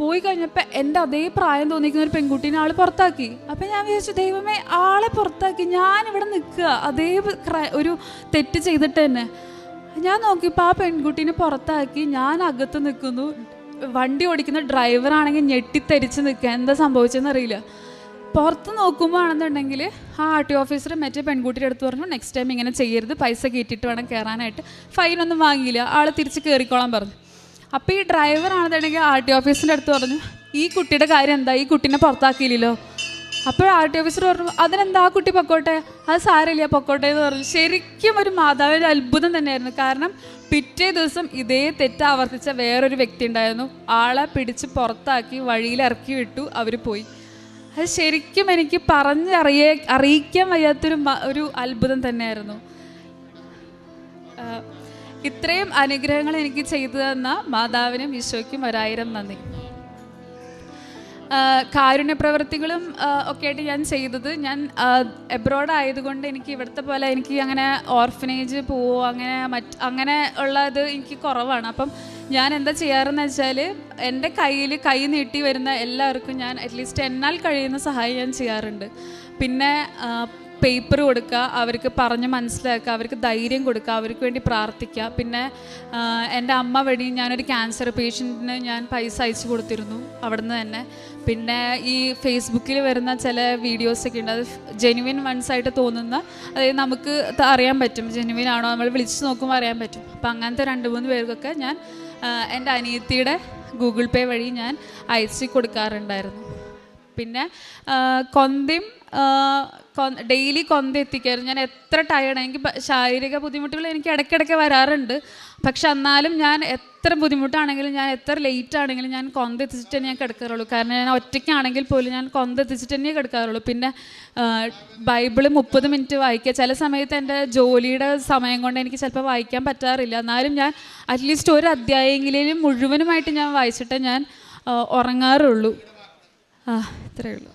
പോയി കഴിഞ്ഞപ്പോൾ എൻ്റെ അതേ പ്രായം തോന്നിക്കുന്ന ഒരു പെൺകുട്ടീനെ ആൾ പുറത്താക്കി. അപ്പം ഞാൻ വിചാരിച്ചു, ദൈവമേ, ആളെ പുറത്താക്കി, ഞാനിവിടെ നിൽക്കുക അതേ ഒരു തെറ്റ് ചെയ്തിട്ട് തന്നെ. ഞാൻ നോക്കിയപ്പോൾ ആ പെൺകുട്ടീനെ പുറത്താക്കി, ഞാൻ അകത്ത് നിൽക്കുന്നു. വണ്ടി ഓടിക്കുന്ന ഡ്രൈവറാണെങ്കിൽ ഞെട്ടിത്തെരിച്ച് നിൽക്കുക, എന്താ സംഭവിച്ചതെന്ന് അറിയില്ല. പുറത്ത് നോക്കുമ്പോൾ ആണെന്നുണ്ടെങ്കിൽ ആ ആർ ടി ഓഫീസർ മറ്റേ പെൺകുട്ടിയുടെ അടുത്ത് പറഞ്ഞു, നെക്സ്റ്റ് ടൈം ഇങ്ങനെ ചെയ്യരുത്, പൈസ കയറ്റിയിട്ട് വേണം കയറാനായിട്ട്. ഫൈനൊന്നും വാങ്ങിയില്ല, ആൾ തിരിച്ച് കയറിക്കോളാൻ പറഞ്ഞു. അപ്പോൾ ഈ ഡ്രൈവറാണെന്നുണ്ടെങ്കിൽ ആർ ടി ഓഫീസിൻ്റെ അടുത്ത് പറഞ്ഞു, ഈ കുട്ടിയുടെ കാര്യം എന്താ, ഈ കുട്ടീനെ പുറത്താക്കിയില്ലല്ലോ. അപ്പോൾ ആർ ടി ഓഫീസർ പറഞ്ഞു, അതിനെന്താ, ആ കുട്ടി പൊക്കോട്ടെ, അത് സാരമില്ല, പൊക്കോട്ടെ എന്ന് പറഞ്ഞു. ശരിക്കും ഒരു മാതാവിൻ്റെ അത്ഭുതം തന്നെയായിരുന്നു. കാരണം പിറ്റേ ദിവസം ഇതേ തെറ്റ് ആവർത്തിച്ച വേറൊരു വ്യക്തി ഉണ്ടായിരുന്നു. ആളെ പിടിച്ച് പുറത്താക്കി വഴിയിൽ ഇറക്കി വിട്ടു, അവർ പോയി. അത് ശരിക്കും എനിക്ക് അറിയിക്കാൻ വയ്യാത്തൊരു അത്ഭുതം തന്നെയായിരുന്നു. ഇത്രയും അനുഗ്രഹങ്ങൾ എനിക്ക് ചെയ്തു തന്ന മാതാവിനും ഈശോയ്ക്കും 1000 നന്ദി. കാരുണ്യ പ്രവൃത്തികളും ഒക്കെ ആയിട്ട് ഞാൻ ചെയ്തത്, ഞാൻ എബ്രോഡ് ആയതുകൊണ്ട് എനിക്ക് ഇവിടുത്തെ പോലെ എനിക്ക് അങ്ങനെ ഓർഫനേജ് പോവോ അങ്ങനെ ഉള്ളത് എനിക്ക് കുറവാണ്. അപ്പം ഞാൻ എന്താ ചെയ്യാറെന്ന് വെച്ചാൽ, എൻ്റെ കൈ നീട്ടി വരുന്ന എല്ലാവർക്കും ഞാൻ അറ്റ്ലീസ്റ്റ് എന്നാൽ കഴിയുന്ന സഹായം ഞാൻ ചെയ്യാറുണ്ട്. പിന്നെ പേപ്പർ കൊടുക്കുക, അവർക്ക് പറഞ്ഞ് മനസ്സിലാക്കുക, അവർക്ക് ധൈര്യം കൊടുക്കുക, അവർക്ക് വേണ്ടി പ്രാർത്ഥിക്കുക. പിന്നെ എൻ്റെ അമ്മ വഴി ഞാനൊരു ക്യാൻസർ പേഷ്യൻറ്റിന് ഞാൻ പൈസ അയച്ചു കൊടുത്തിരുന്നു അവിടുന്ന് തന്നെ. പിന്നെ ഈ ഫേസ്ബുക്കിൽ വരുന്ന ചില വീഡിയോസൊക്കെ ഉണ്ട്, അത് ജെനുവിൻ വൺസായിട്ട് തോന്നുന്ന, അതായത് നമുക്ക് അറിയാൻ പറ്റും ജെനുവിൻ ആണോ, നമ്മൾ വിളിച്ച് നോക്കുമ്പോൾ അറിയാൻ പറ്റും. അപ്പം അങ്ങനത്തെ 2-3 പേർക്കൊക്കെ ഞാൻ എൻ്റെ അനിയത്തിയുടെ ഗൂഗിൾ പേ വഴി ഞാൻ അയച്ചു കൊടുക്കാറുണ്ടായിരുന്നു. പിന്നെ ഡെയിലി കൊന്ത എത്തിക്കായിരുന്നു. ഞാൻ എത്ര ടയർഡ്, എനിക്ക് ശാരീരിക ബുദ്ധിമുട്ടുകൾ എനിക്ക് ഇടയ്ക്കിടയ്ക്ക് വരാറുണ്ട്. പക്ഷെ എന്നാലും ഞാൻ എത്ര ബുദ്ധിമുട്ടാണെങ്കിലും, ഞാൻ എത്ര ലേറ്റ് ആണെങ്കിലും ഞാൻ കൊന്ത എത്തിച്ചിട്ട് തന്നെ ഞാൻ കിടക്കാറുള്ളൂ. കാരണം ഞാൻ ഒറ്റയ്ക്കാണെങ്കിൽ പോലും ഞാൻ കൊന്ത എത്തിച്ചിട്ട് തന്നെ കിടക്കാറുള്ളൂ. പിന്നെ ബൈബിള് 30 മിനിറ്റ് വായിക്കുക. ചില സമയത്ത് എൻ്റെ ജോലിയുടെ സമയം കൊണ്ട് എനിക്ക് ചിലപ്പോൾ വായിക്കാൻ പറ്റാറില്ല. എന്നാലും ഞാൻ അറ്റ്ലീസ്റ്റ് ഒരു അധ്യായമെങ്കിലും മുഴുവനുമായിട്ട് ഞാൻ വായിച്ചിട്ടേ ഞാൻ ഉറങ്ങാറുള്ളൂ. ഇത്രയേ ഉള്ളൂ.